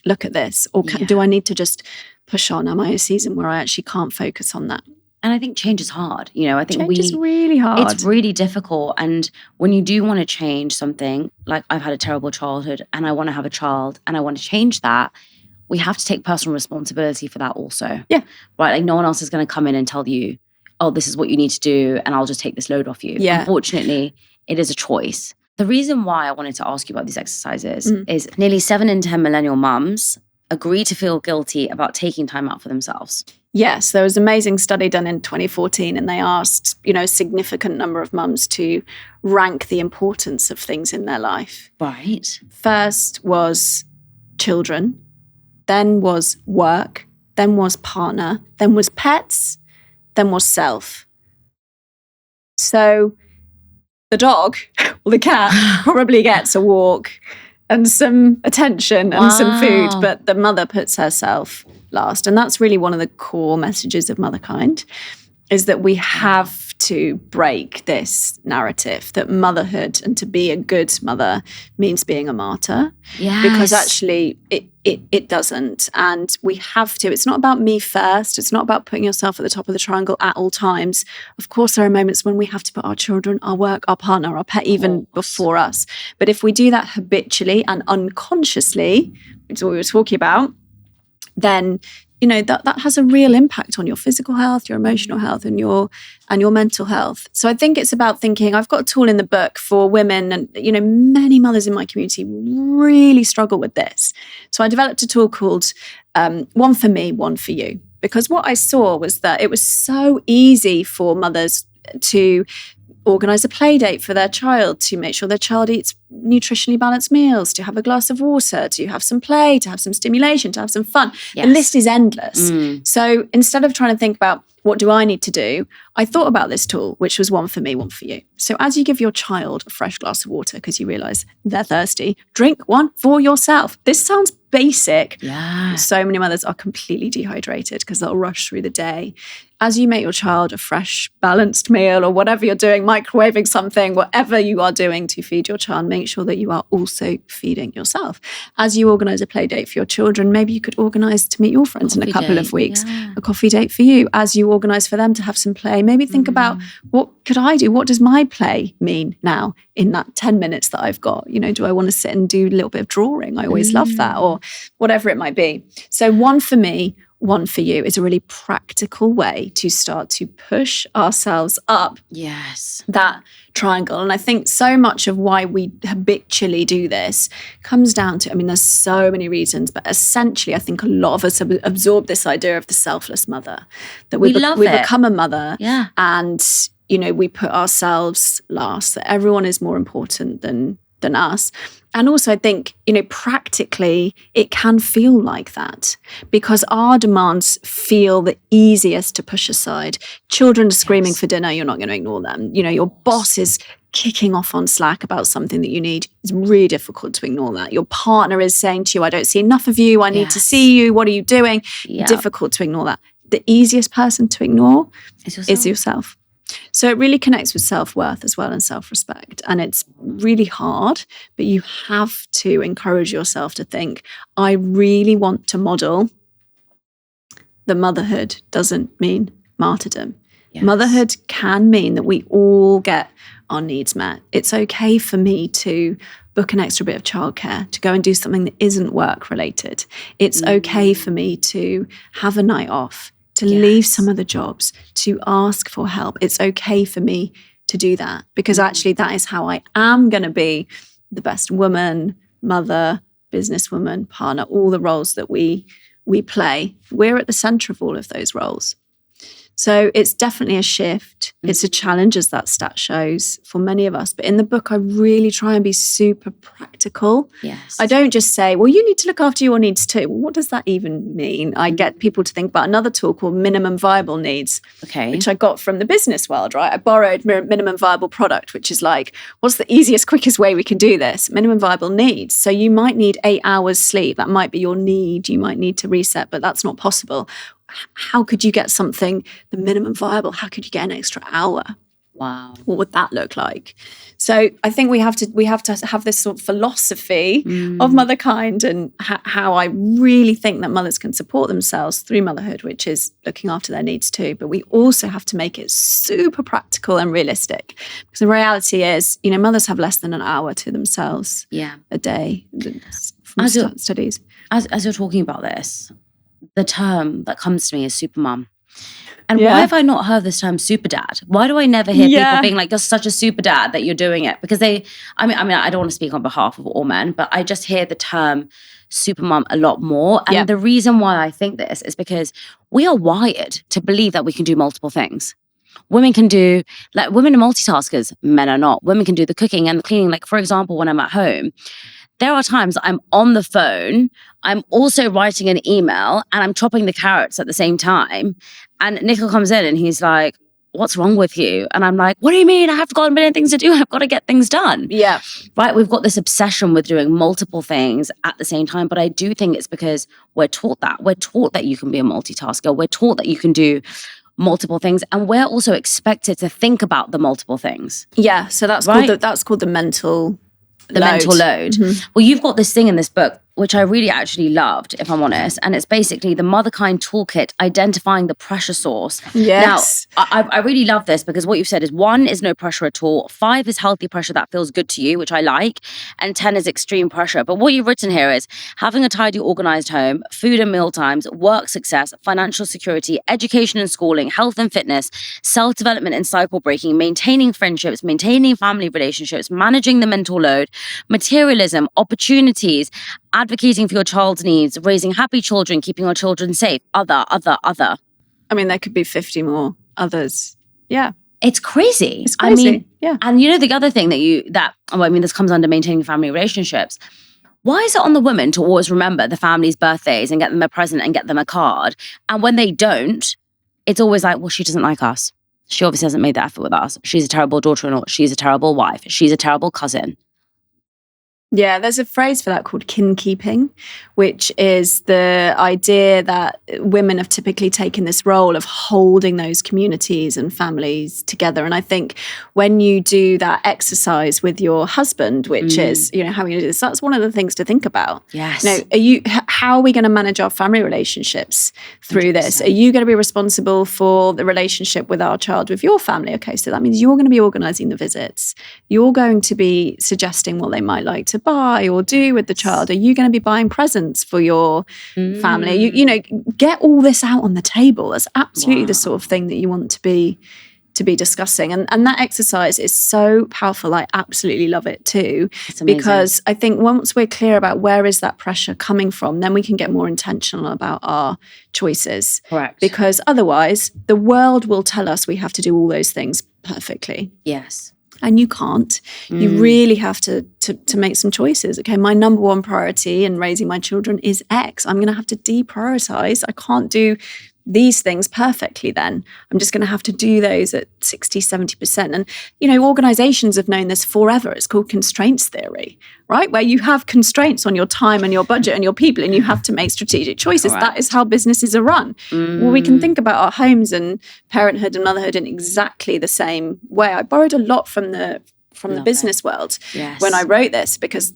look at this? Or do I need to just push on? Am I in a season where I actually can't focus on that? And I think change is hard. I think change is really hard. It's really difficult. And when you do want to change something, like I've had a terrible childhood and I want to have a child and I want to change that, we have to take personal responsibility for that also. Yeah. Right? Like no one else is going to come in and tell you, oh, this is what you need to do, and I'll just take this load off you. Yeah. Unfortunately, it is a choice. The reason why I wanted to ask you about these exercises is nearly 7 in 10 millennial mums agree to feel guilty about taking time out for themselves. Yes, there was an amazing study done in 2014, and they asked, a significant number of mums to rank the importance of things in their life. Right. First was children, then was work, then was partner, then was pets, then was self. So the dog or the cat probably gets a walk and some attention and some food, but the mother puts herself last. And that's really one of the core messages of Motherkind, is that we have to break this narrative that motherhood and to be a good mother means being a martyr. Yes. Because actually it doesn't. And we have to. It's not about me first. It's not about putting yourself at the top of the triangle at all times. Of course, there are moments when we have to put our children, our work, our partner, our pet even before us. But if we do that habitually and unconsciously, which is what we were talking about, then that has a real impact on your physical health, your emotional health, and your mental health. So I think it's about thinking, I've got a tool in the book for women, and many mothers in my community really struggle with this. So I developed a tool called One for Me, One for You, because what I saw was that it was so easy for mothers to organise a play date for their child, to make sure their child eats nutritionally balanced meals, to have a glass of water, to have some play, to have some stimulation, to have some fun. Yes. The list is endless. So instead of trying to think about what do I need to do, I thought about this tool, which was One for Me, One for You. So as you give your child a fresh glass of water because you realise they're thirsty, drink one for yourself. This sounds basic. Yeah. So many mothers are completely dehydrated because they'll rush through the day. As you make your child a fresh, balanced meal, or whatever you're doing, microwaving something, whatever you are doing to feed your child, make sure that you are also feeding yourself. As you organise a play date for your children, maybe you could organise to meet your friends in a couple of weeks, a coffee date for you. As you organise for them to have some play, maybe think about, what could I do? What does my play mean now in that 10 minutes that I've got? Do I want to sit and do a little bit of drawing? I always love that, or whatever it might be. So One for Me, One for You is a really practical way to start to push ourselves up that triangle. And I think so much of why we habitually do this comes down to, there's so many reasons, but essentially I think a lot of us have absorbed this idea of the selfless mother, that we become a mother and, we put ourselves last, that everyone is more important than than us. And also I think, practically it can feel like that because our demands feel the easiest to push aside. Children are screaming for dinner, you're not going to ignore them. Your boss is kicking off on Slack about something that you need. It's really difficult to ignore that. Your partner is saying to you, I don't see enough of you, I need to see you, what are you doing? Difficult to ignore that. The easiest person to ignore is yourself. So it really connects with self-worth as well and self-respect. And it's really hard, but you have to encourage yourself to think, I really want to model that motherhood doesn't mean martyrdom. Yes. Motherhood can mean that we all get our needs met. It's okay for me to book an extra bit of childcare, to go and do something that isn't work related. It's okay for me to have a night off, to leave some of the jobs, to ask for help. It's okay for me to do that because actually that is how I am going to be the best woman, mother, businesswoman, partner, all the roles that we play. We're at the center of all of those roles. So it's definitely a shift. It's a challenge, as that stat shows, for many of us. But in the book, I really try and be super practical. Yes. I don't just say, well, you need to look after your needs too. Well, what does that even mean? I get people to think about another tool called minimum viable needs, which I got from the business world, right? I borrowed minimum viable product, which is like, what's the easiest, quickest way we can do this? Minimum viable needs. So you might need 8 hours sleep. That might be your need. You might need to reset, but that's not possible. How could you get something the minimum viable? How could you get an extra hour? Wow. What would that look like? So I think we have to have this sort of philosophy of motherkind and how I really think that mothers can support themselves through motherhood, which is looking after their needs too. But we also have to make it super practical and realistic. Because the reality is, mothers have less than an hour to themselves a day from studies. As you're talking about this, the term that comes to me is super mum. And why have I not heard this term super dad? Why do I never hear people being like, you're such a super dad that you're doing it? Because I don't want to speak on behalf of all men, but I just hear the term super mum a lot more. And the reason why I think this is because we are wired to believe that we can do multiple things. Women can do, women are multitaskers, men are not. Women can do the cooking and the cleaning. Like, for example, when I'm at home, there are times I'm on the phone, I'm also writing an email, and I'm chopping the carrots at the same time. And Nikhil comes in and he's like, what's wrong with you? And I'm like, what do you mean? I have got a million things to do. I've got to get things done. Yeah. Right? We've got this obsession with doing multiple things at the same time. But I do think it's because we're taught that. We're taught that you can be a multitasker. We're taught that you can do multiple things, and we're also expected to think about the multiple things. Yeah, so that's called the mental load. Mm-hmm. Well, you've got this thing in this book, which I really actually loved, if I'm honest. And it's basically the Motherkind Toolkit, identifying the pressure source. Yes. Now, I really love this because what you've said is 1 is no pressure at all. 5 is healthy pressure that feels good to you, which I like. And 10 is extreme pressure. But what you've written here is having a tidy, organized home, food and meal times, work success, financial security, education and schooling, health and fitness, self-development and cycle breaking, maintaining friendships, maintaining family relationships, managing the mental load, materialism, opportunities, advocating for your child's needs, raising happy children, keeping your children safe, other. I mean, there could be 50 more others. Yeah. It's crazy. It's crazy. Yeah. And the other thing this comes under maintaining family relationships. Why is it on the women to always remember the family's birthdays and get them a present and get them a card? And when they don't, it's always like, well, she doesn't like us. She obviously hasn't made the effort with us. She's a terrible daughter-in-law. She's a terrible wife. She's a terrible cousin. Yeah, there's a phrase for that called kin keeping, which is the idea that women have typically taken this role of holding those communities and families together. And I think when you do that exercise with your husband, which is, how are we going to do this? That's one of the things to think about. Yes. How are we going to manage our family relationships through 100%. This? Are you going to be responsible for the relationship with our child, with your family? Okay, so that means you're going to be organizing the visits. You're going to be suggesting what they might like to buy or do with the child. Are you going to be buying presents for your family? You get all this out on the table. That's absolutely the sort of thing that you want to be discussing. And that exercise is so powerful. I absolutely love it too. Because I think once we're clear about where is that pressure coming from, then we can get more intentional about our choices. Correct. Because otherwise, the world will tell us we have to do all those things perfectly. Yes. and you can't. You really have to make some choices. Okay, my number one priority in raising my children is X. I'm going to have to deprioritize. I can't do these things perfectly then. I'm just going to have to do those at 60, 70%. And, organizations have known this forever. It's called constraints theory, right? Where you have constraints on your time and your budget and your people, and you have to make strategic choices. Correct. That is how businesses are run. Well, we can think about our homes and parenthood and motherhood in exactly the same way. I borrowed a lot from the business world when I wrote this, because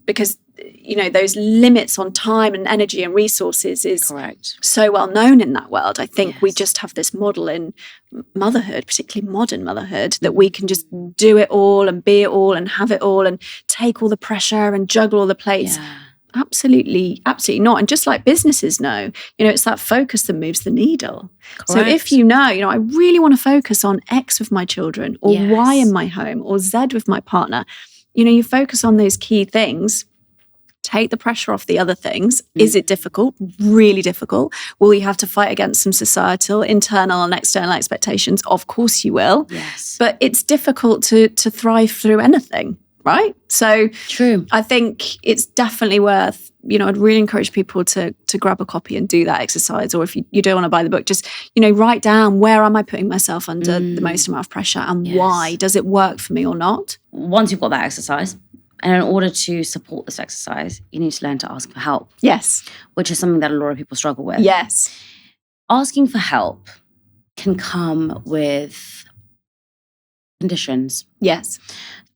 those limits on time and energy and resources is Correct. so well known in that world. I think we just have this model in motherhood, particularly modern motherhood, that we can just do it all and be it all and have it all and take all the pressure and juggle all the plates. Yeah. Absolutely not. And just like businesses know, it's that focus that moves the needle. Correct. So if I really want to focus on X with my children, or Y in my home, or Z with my partner, you focus on those key things. Take the pressure off the other things. Is it difficult? Really difficult. Will you have to fight against some societal, internal and external expectations? Of course you will. Yes. But it's difficult to thrive through anything, right? So true. I think it's definitely worth, I'd really encourage people to grab a copy and do that exercise. Or if you don't want to buy the book, just, write down, where am I putting myself under the most amount of pressure, and why? Does it work for me or not? Once you've got that exercise, and in order to support this exercise, you need to learn to ask for help. Yes. Which is something that a lot of people struggle with. Yes. Asking for help can come with conditions. Yes.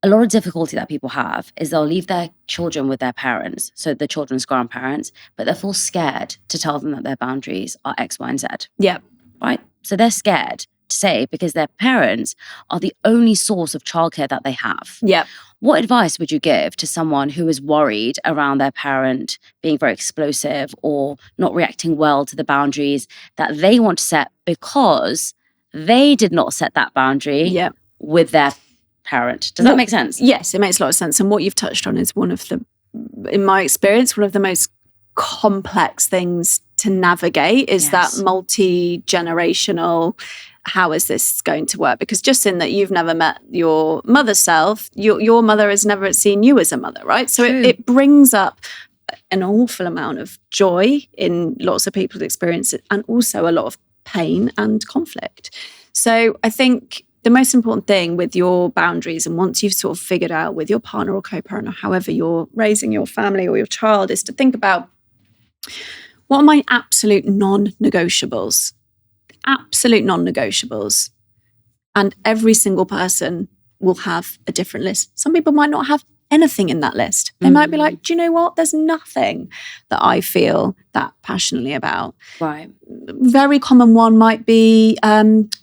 A lot of difficulty that people have is they'll leave their children with their parents, so the children's grandparents, but they're full scared to tell them that their boundaries are X, Y, and Z. Yeah. Right? So they're scared to say, because their parents are the only source of childcare that they have. Yeah. What advice would you give to someone who is worried around their parent being very explosive or not reacting well to the boundaries that they want to set because they did not set that boundary with their parent? Does that make sense? Yes, it makes a lot of sense. And what you've touched on is in my experience, one of the most complex things to navigate is that multi-generational, how is this going to work? Because just in that you've never met your mother's self, your mother has never seen you as a mother, right? So it brings up an awful amount of joy in lots of people's experiences, and also a lot of pain and conflict. So I think the most important thing with your boundaries, and once you've sort of figured out with your partner or co-parent or however you're raising your family or your child, is to think about, what are my absolute non-negotiables? Absolute non-negotiables. And every single person will have a different list. Some people might not have anything in that list. They might be like, do you know what? There's nothing that I feel that passionately about. Right. Very common one might be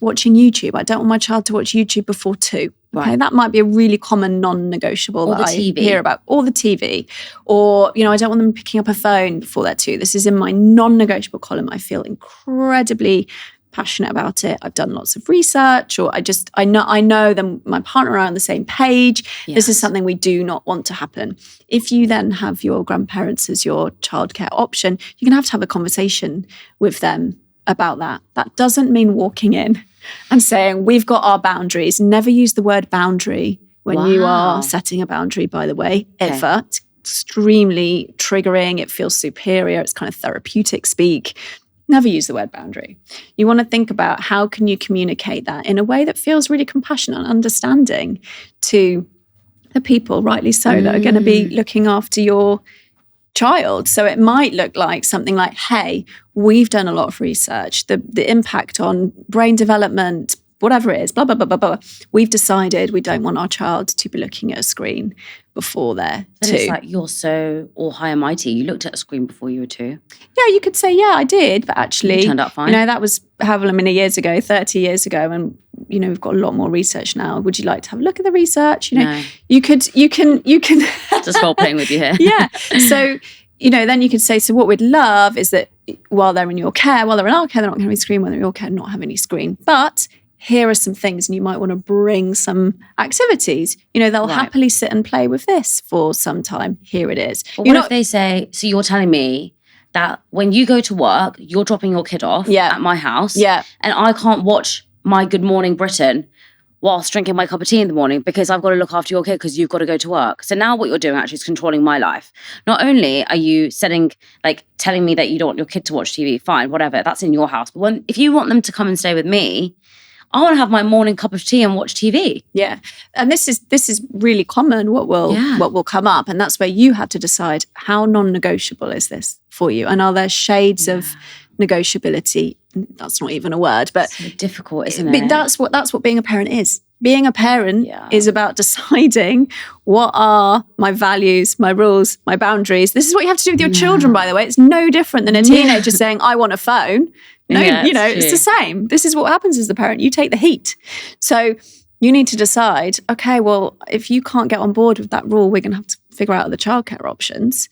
watching YouTube. I don't want my child to watch YouTube before 2. Okay, Right. that might be a really common non-negotiable Or that the I TV. hear about. Or the TV. Or, I don't want them picking up a phone before they're 2. This is in my non-negotiable column. I feel incredibly passionate about it. I've done lots of research, or I know that my partner and I are on the same page. Yes. This is something we do not want to happen. If you then have your grandparents as your childcare option, you're going to have a conversation with them about that. That doesn't mean walking in and saying, we've got our boundaries. Never use the word boundary when you are setting a boundary, by the way, ever. It's extremely triggering. It feels superior. It's kind of therapeutic speak. Never use the word boundary. You want to think about, how can you communicate that in a way that feels really compassionate and understanding to the people, rightly so, that are going to be looking after your child. So it might look like something like, hey, we've done a lot of research, the impact on brain development, whatever it is, blah, blah, blah, blah, blah. We've decided we don't want our child to be looking at a screen before they're But 2. it's like, you're so all high and mighty. You looked at a screen before you were 2. Yeah, you could say, yeah, I did, but actually, You turned out fine. that was however many years ago, 30 years ago, and we've got a lot more research now. Would you like to have a look at the research? No. You can Just role playing with you here. yeah. So, then you could say, so what we'd love is that while they're in your care, while they're in our care, they're not going to have any screen, while they're in your care, not have any screen. But here are some things, and you might want to bring some activities. They'll happily sit and play with this for some time. Here it is. But what if they say, so you're telling me that when you go to work, you're dropping your kid off at my house, and I can't watch my Good Morning Britain whilst drinking my cup of tea in the morning because I've got to look after your kid because you've got to go to work. So now what you're doing actually is controlling my life. Not only are you telling me that you don't want your kid to watch TV, fine, whatever, that's in your house. But if you want them to come and stay with me, I want to have my morning cup of tea and watch TV. Yeah. And this is really common, what will come up. And that's where you have to decide how non-negotiable is this for you? And are there shades of negotiability? That's not even a word, but it's so difficult, isn't it? But that's what being a parent is. Being a parent is about deciding what are my values, my rules, my boundaries. This is what you have to do with your children, by the way. It's no different than a teenager saying, I want a phone. No, it's the same. This is what happens as the parent. You take the heat. So you need to decide, okay, well, if you can't get on board with that rule, we're going to have to figure out other childcare options.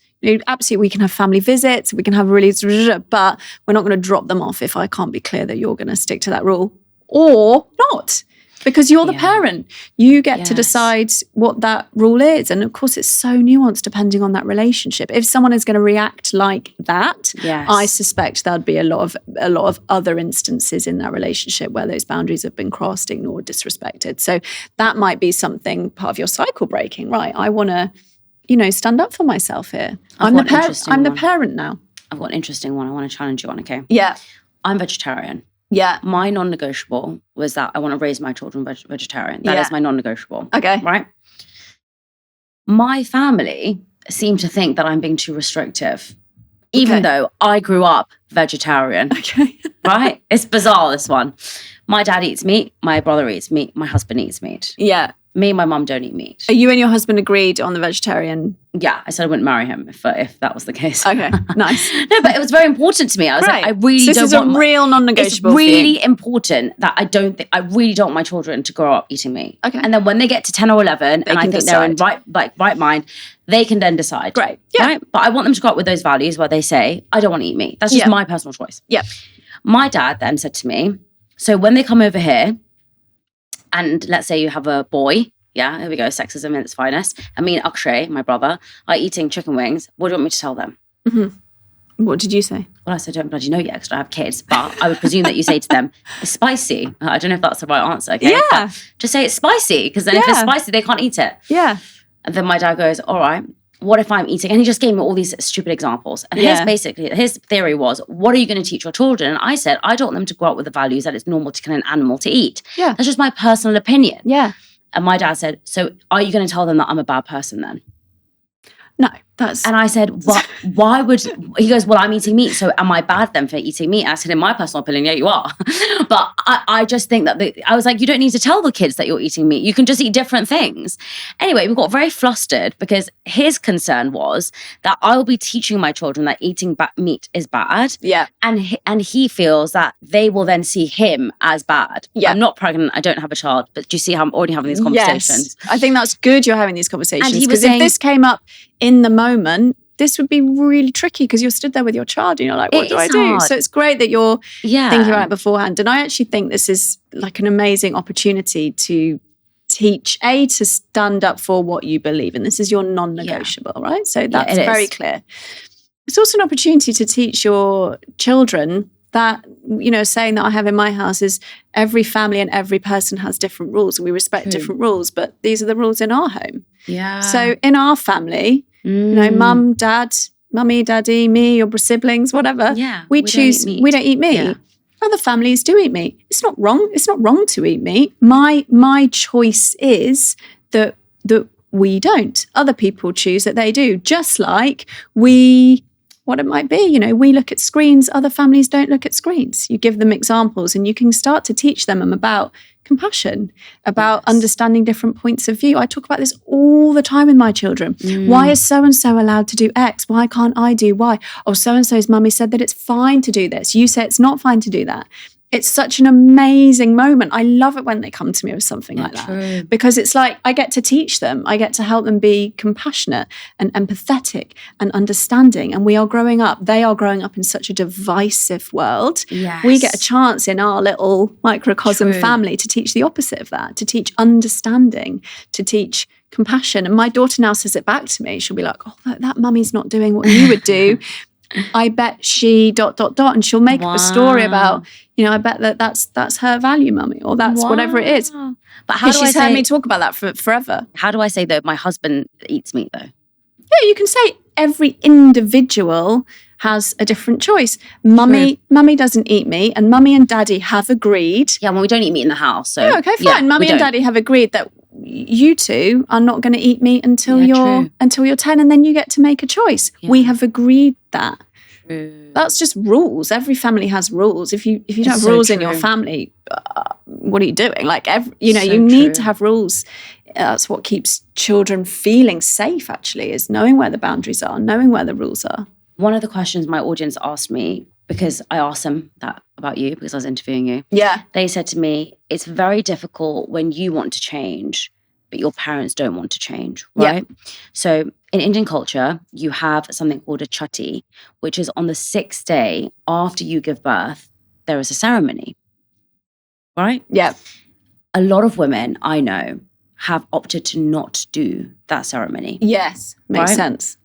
Absolutely, we can have family visits, we can have but we're not going to drop them off if I can't be clear that you're going to stick to that rule or not. Because you're the parent. You get to decide what that rule is. And of course, it's so nuanced depending on that relationship. If someone is going to react like that, I suspect there'd be a lot of other instances in that relationship where those boundaries have been crossed, ignored, disrespected. So that might be something part of your cycle breaking, right? I want to, stand up for myself here. I'm the parent now. I've got an interesting one. I want to challenge you on, okay? Yeah. I'm vegetarian. Yeah. My non-negotiable was that I want to raise my children vegetarian. That is my non-negotiable. Okay. Right? My family seem to think that I'm being too restrictive, even though I grew up vegetarian. Okay. Right? It's bizarre, this one. My dad eats meat. My brother eats meat. My husband eats meat. Yeah. Me and my mum don't eat meat. You and your husband agreed on the vegetarian? Yeah, I said I wouldn't marry him if that was the case. Okay, nice. No, but it was very important to me. I was like, I really so don't this is a real non-negotiable. It's really important that I really don't want my children to grow up eating meat. Okay. And then when they get to 10 or 11, and I think they're in right mind, they can then decide. Great. Yeah. Right? But I want them to grow up with those values where they say, I don't want to eat meat. That's just my personal choice. Yeah. My dad then said to me, so when they come over here, and let's say you have a boy. Yeah, here we go, sexism in its finest. And me and Akshay, my brother, are eating chicken wings. What do you want me to tell them? Mm-hmm. What did you say? Well, I said, I don't bloody know yet because I have kids. But I would presume that you say to them, it's spicy. I don't know if that's the right answer, okay? Yeah. But just say it's spicy because then if it's spicy, they can't eat it. Yeah. And then my dad goes, all right, what if I'm eating? And he just gave me all these stupid examples. And his theory was, what are you going to teach your children? And I said, I don't want them to grow up with the values that it's normal to kill an animal to eat. Yeah. That's just my personal opinion. Yeah. And my dad said, so are you going to tell them that I'm a bad person then? No, And I said, why would, he goes, well, I'm eating meat, so am I bad then for eating meat? I said, in my personal opinion, yeah, you are. But I just think that, I was like, you don't need to tell the kids that you're eating meat. You can just eat different things. Anyway, we got very flustered because his concern was that I will be teaching my children that eating meat is bad. Yeah. And he feels that they will then see him as bad. Yeah. I'm not pregnant, I don't have a child, but do you see how I'm already having these conversations? Yes. I think that's good you're having these conversations. And he was because if this came up in the moment, this would be really tricky because you're stood there with your child and you're like, what do I do? So it's great that you're thinking about it beforehand. And I actually think this is like an amazing opportunity to teach, to stand up for what you believe. And this is your non-negotiable, right? So that's very clear. It's also an opportunity to teach your children that, saying that I have in my house is every family and every person has different rules and we respect different rules, but these are the rules in our home. Yeah. So in our family, mum, dad, mummy, daddy, me, your siblings, whatever. Yeah. We choose, we don't eat meat. Yeah. Other families do eat meat. It's not wrong. It's not wrong to eat meat. My choice is that we don't. Other people choose that they do. Just like what it might be, we look at screens, other families don't look at screens. You give them examples and you can start to teach them about compassion, about understanding different points of view. I talk about this all the time with my children. Why is so-and-so allowed to do X? Why can't I do Y? Oh, so-and-so's mummy said that it's fine to do this. You say it's not fine to do that. It's such an amazing moment. I love it when they come to me with something like that because it's like I get to teach them. I get to help them be compassionate and empathetic and understanding. And we are growing up. They are growing up in such a divisive world. Yes. We get a chance in our little microcosm family to teach the opposite of that, to teach understanding, to teach compassion. And my daughter now says it back to me. She'll be like, oh, that mummy's not doing what you would do. I bet she ... and she'll make up a story about, I bet that's her value, mummy, or that's whatever it is. But how do she's heard me talk about that for forever. How do I say though, my husband eats meat though? Yeah, you can say every individual has a different choice. Mummy doesn't eat meat, and mummy and daddy have agreed. Yeah, well, we don't eat meat in the house. So yeah, okay, fine. Yeah, mummy and daddy have agreed that you two are not going to eat meat until you're 10, and then you get to make a choice. Yeah. We have agreed that. True. That's just rules. Every family has rules. If you don't have rules in your family, what are you doing? Like you need to have rules. That's what keeps children feeling safe. Actually, is knowing where the boundaries are, knowing where the rules are. One of the questions my audience asked me, because I asked them that about you because I was interviewing you. Yeah. They said to me, it's very difficult when you want to change, but your parents don't want to change, right? Yeah. So in Indian culture, you have something called a chatti, which is on the 6th day after you give birth, there is a ceremony, right? Yeah. A lot of women I know have opted to not do that ceremony. Yes, makes sense.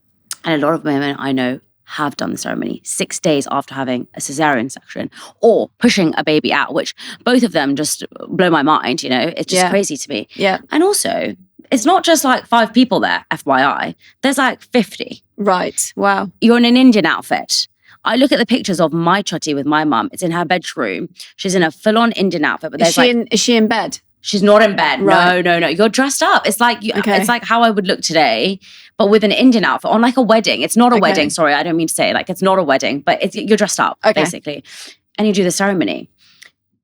And a lot of women I know have done the ceremony 6 days after having a cesarean section or pushing a baby out, which both of them just blow my mind, it's just crazy to me. Yeah. And also, it's not just like 5 people there, FYI. There's like 50. Right. Wow. You're in an Indian outfit. I look at the pictures of my chatti with my mum. It's in her bedroom. She's in a full-on Indian outfit. But is she in bed? She's not in bed. Right. No. You're dressed up. It's like It's like how I would look today, but with an Indian outfit on like a wedding. It's not a wedding. Sorry, I don't mean to say like it's not a wedding, but you're dressed up basically, and you do the ceremony.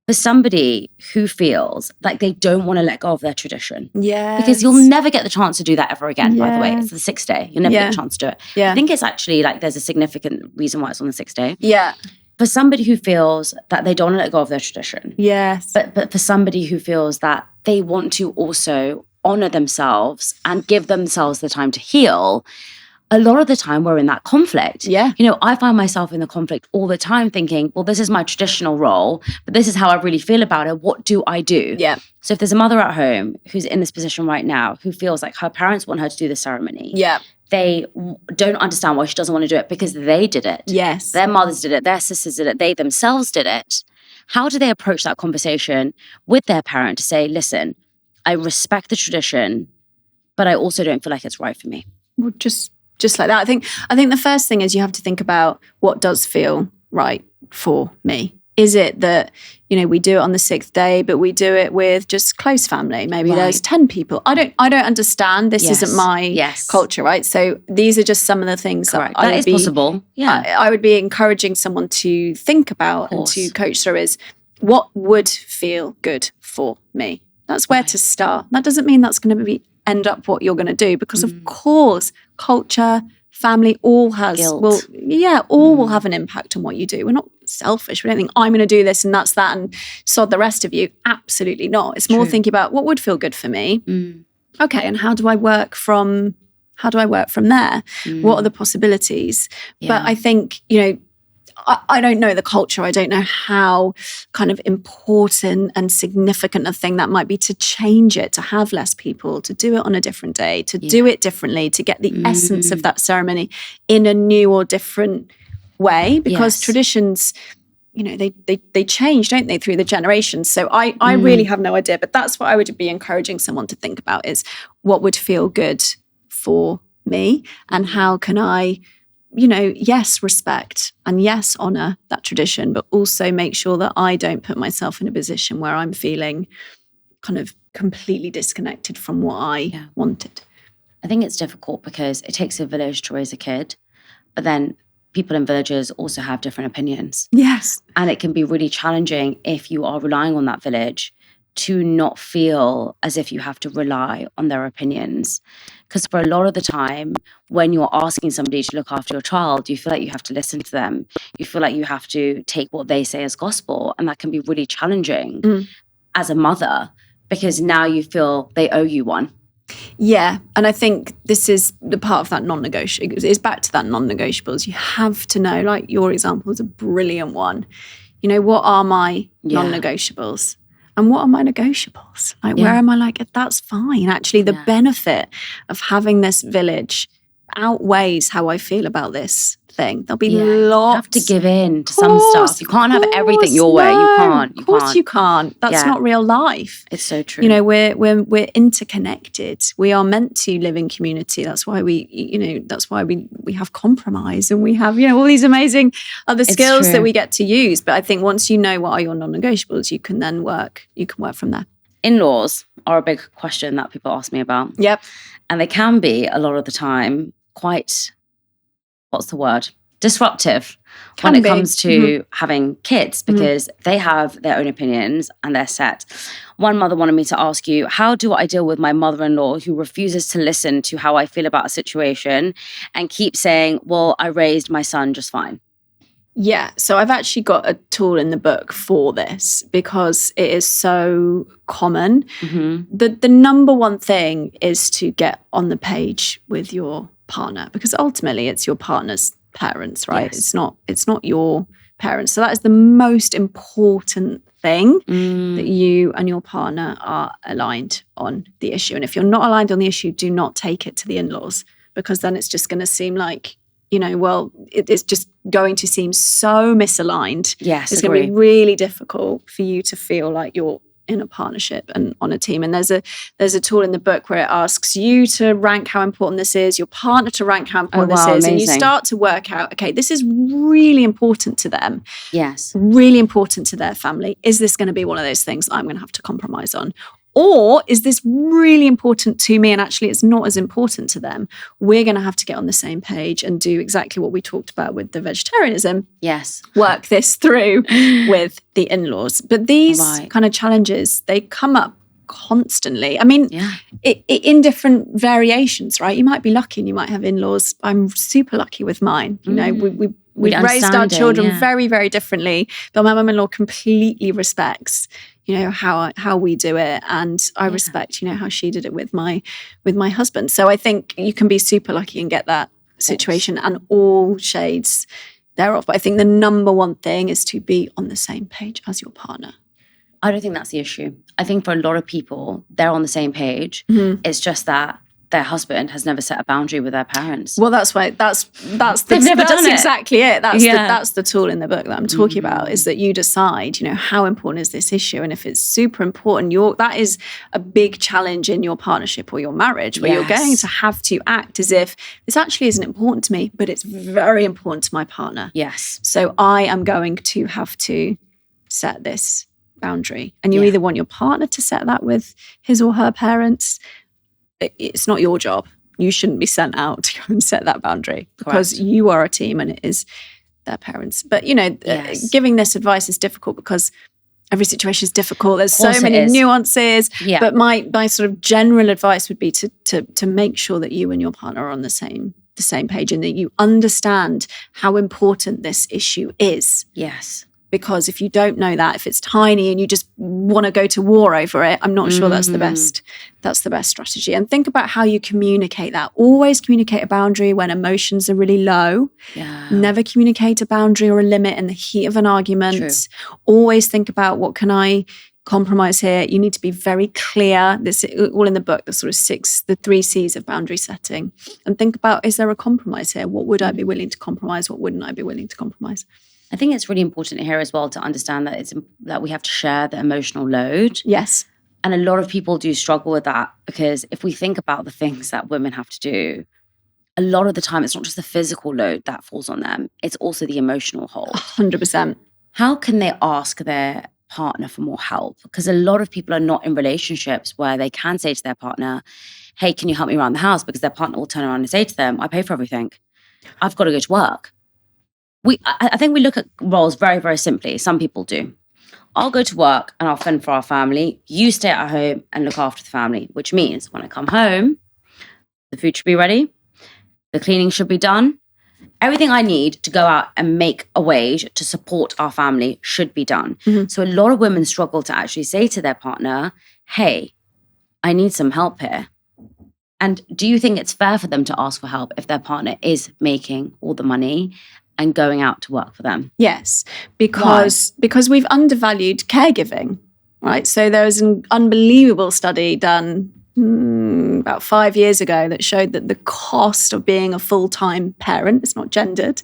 For somebody who feels like they don't want to let go of their tradition, because you'll never get the chance to do that ever again. By the way, it's the 6th day. You'll never get the chance to do it. Yeah. I think it's actually like there's a significant reason why it's on the 6th day. Yeah. For somebody who feels that they don't want to let go of their tradition. Yes. But for somebody who feels that they want to also honor themselves and give themselves the time to heal, a lot of the time we're in that conflict. Yeah. I find myself in the conflict all the time thinking, well, this is my traditional role, but this is how I really feel about it. What do I do? Yeah. So if there's a mother at home who's in this position right now who feels like her parents want her to do the ceremony. Yeah. They don't understand why she doesn't want to do it because they did it. Yes. Their mothers did it. Their sisters did it. They themselves did it. How do they approach that conversation with their parent to say, listen, I respect the tradition, but I also don't feel like it's right for me? Well, just like that. I think the first thing is you have to think about what does feel right for me. Is it that, we do it on the 6th day, but we do it with just close family? Maybe there's 10 people. I don't understand. This isn't my culture, right? So these are just some of the things that is possible. Yeah. I would be encouraging someone to think about and to coach through is what would feel good for me. That's where to start. That doesn't mean that's going to end up what you're going to do, because of course, culture, family, all has will have an impact on what you do. We're not selfish. We don't think I'm going to do this and that's that and sod the rest of you. Absolutely not. It's more thinking about what would feel good for me. Okay, and how do I work from there? What are the possibilities? But I think, I don't know the culture. I don't know how kind of important and significant a thing that might be to change it, to have less people, to do it on a different day, to do it differently, to get the essence of that ceremony in a new or different way. Because traditions, they change, don't they, through the generations. So I really have no idea. But that's what I would be encouraging someone to think about is what would feel good for me and how can I yes, respect and yes, honor that tradition, but also make sure that I don't put myself in a position where I'm feeling kind of completely disconnected from what I wanted. I think it's difficult because it takes a village to raise a kid, but then people in villages also have different opinions. Yes. And it can be really challenging if you are relying on that village to not feel as if you have to rely on their opinions. Because for a lot of the time, when you're asking somebody to look after your child, you feel like you have to listen to them. You feel like you have to take what they say as gospel. And that can be really challenging as a mother, because now you feel they owe you one. Yeah. And I think this is the part of that non-negotiable. It's back to that non-negotiables. You have to know, like your example is a brilliant one. What are my non-negotiables? And what are my negotiables? Like, where am I like, that's fine. Actually, the benefit of having this village outweighs how I feel about this thing. There'll be You lots. have to give in to some stuff. You can't have everything your way. You can't. Of course you can't. That's not real life. It's so true. You know, we're interconnected. We are meant to live in community. That's why we have compromise, and we have, all these amazing other skills that we get to use. But I think once you know what are your non-negotiables, you can then work from there. In-laws are a big question that people ask me about. Yep. And they can be, a lot of the time, quite, what's the word? Disruptive when it comes to having kids, because they have their own opinions and they're set. One mother wanted me to ask you, how do I deal with my mother-in-law who refuses to listen to how I feel about a situation and keeps saying, well, I raised my son just fine? Yeah, so I've actually got a tool in the book for this because it is so common. The number one thing is to get on the page with your partner, because ultimately it's your partner's parents, right? Yes. It's not your parents. So that is the most important thing, that you and your partner are aligned on the issue. And if you're not aligned on the issue, do not take it to the in-laws, because then it's just going to seem like, it's just going to seem so misaligned. Yes, it's going to be really difficult for you to feel like you're in a partnership and on a team. And there's a tool in the book where it asks you to rank how important this is, your partner to rank how important this is. Amazing. And you start to work out, okay, this is really important to them. Yes. Really important to their family. Is this going to be one of those things I'm going to have to compromise on? Or is this really important to me and actually it's not as important to them? We're going to have to get on the same page and do exactly what we talked about with the vegetarianism. Yes. Work this through with the in-laws. But these kind of challenges, they come up constantly. I mean, in different variations, right? You might be lucky and you might have in-laws. I'm super lucky with mine. We've raised our children very, very differently. But my mum-in-law completely respects how we do it, and I respect how she did it with my husband. So I think you can be super lucky and get that situation and all shades thereof. But I think the number one thing is to be on the same page as your partner. I don't think that's the issue. I think for a lot of people, they're on the same page. It's just that their husband has never set a boundary with their parents. Well, that's why that's exactly it. That's the tool in the book that I'm talking about, is that you decide, how important is this issue? And if it's super important, that is a big challenge in your partnership or your marriage, where you're going to have to act as if this actually isn't important to me, but it's very important to my partner. Yes. So I am going to have to set this boundary. And you either want your partner to set that with his or her parents. It's not your job. You shouldn't be sent out to go and set that boundary, because you are a team and it is their parents. But, giving this advice is difficult because every situation is difficult. There's so many nuances. Yeah. But my sort of general advice would be to make sure that you and your partner are on the same page, and that you understand how important this issue is. Yes. Because if you don't know that, if it's tiny and you just want to go to war over it, I'm not sure that's the best strategy. And think about how you communicate that. Always communicate a boundary when emotions are really low. Yeah. Never communicate a boundary or a limit in the heat of an argument. True. Always think about, what can I compromise here? You need to be very clear. This all in the book, the 3 C's of boundary setting. And think about, is there a compromise here? What would I be willing to compromise? What wouldn't I be willing to compromise? I think it's really important here as well to understand that we have to share the emotional load. Yes. And a lot of people do struggle with that, because if we think about the things that women have to do, a lot of the time it's not just the physical load that falls on them, it's also the emotional hold. 100%. How can they ask their partner for more help? Because a lot of people are not in relationships where they can say to their partner, hey, can you help me around the house? Because their partner will turn around and say to them, I pay for everything. I've got to go to work. I think we look at roles very, very simply. Some people do. I'll go to work and I'll fend for our family. You stay at home and look after the family, which means when I come home, the food should be ready. The cleaning should be done. Everything I need to go out and make a wage to support our family should be done. Mm-hmm. So a lot of women struggle to actually say to their partner, hey, I need some help here. And do you think it's fair for them to ask for help if their partner is making all the money and going out to work for them? Yes, because we've undervalued caregiving, right? So there was an unbelievable study done about 5 years ago that showed that the cost of being a full-time parent, it's not gendered,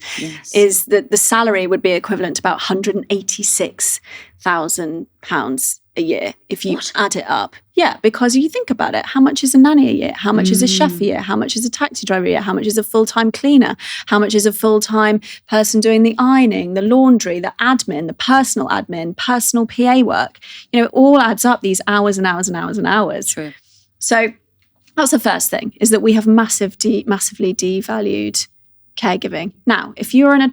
is that the salary would be equivalent to about £186,000 a year if you add it up. Yeah, because you think about it, how much is a nanny a year? How much is a chef a year? How much is a taxi driver a year? How much is a full-time cleaner? How much is a full-time person doing the ironing, the laundry, the admin, the personal admin, personal PA work? You know, it all adds up, these hours and hours and hours and hours. True. So that's the first thing, is that we have massively devalued caregiving. Now, if you're in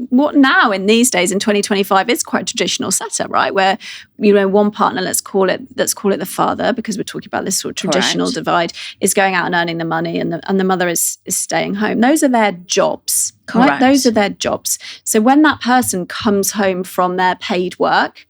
what now in these days in 2025 is quite a traditional setup, right? Where, you know, one partner, let's call it the father, because we're talking about this sort of traditional divide, is going out and earning the money, and the mother is staying home. Those are their jobs. Correct. Right? Those are their jobs. So when that person comes home from their paid work,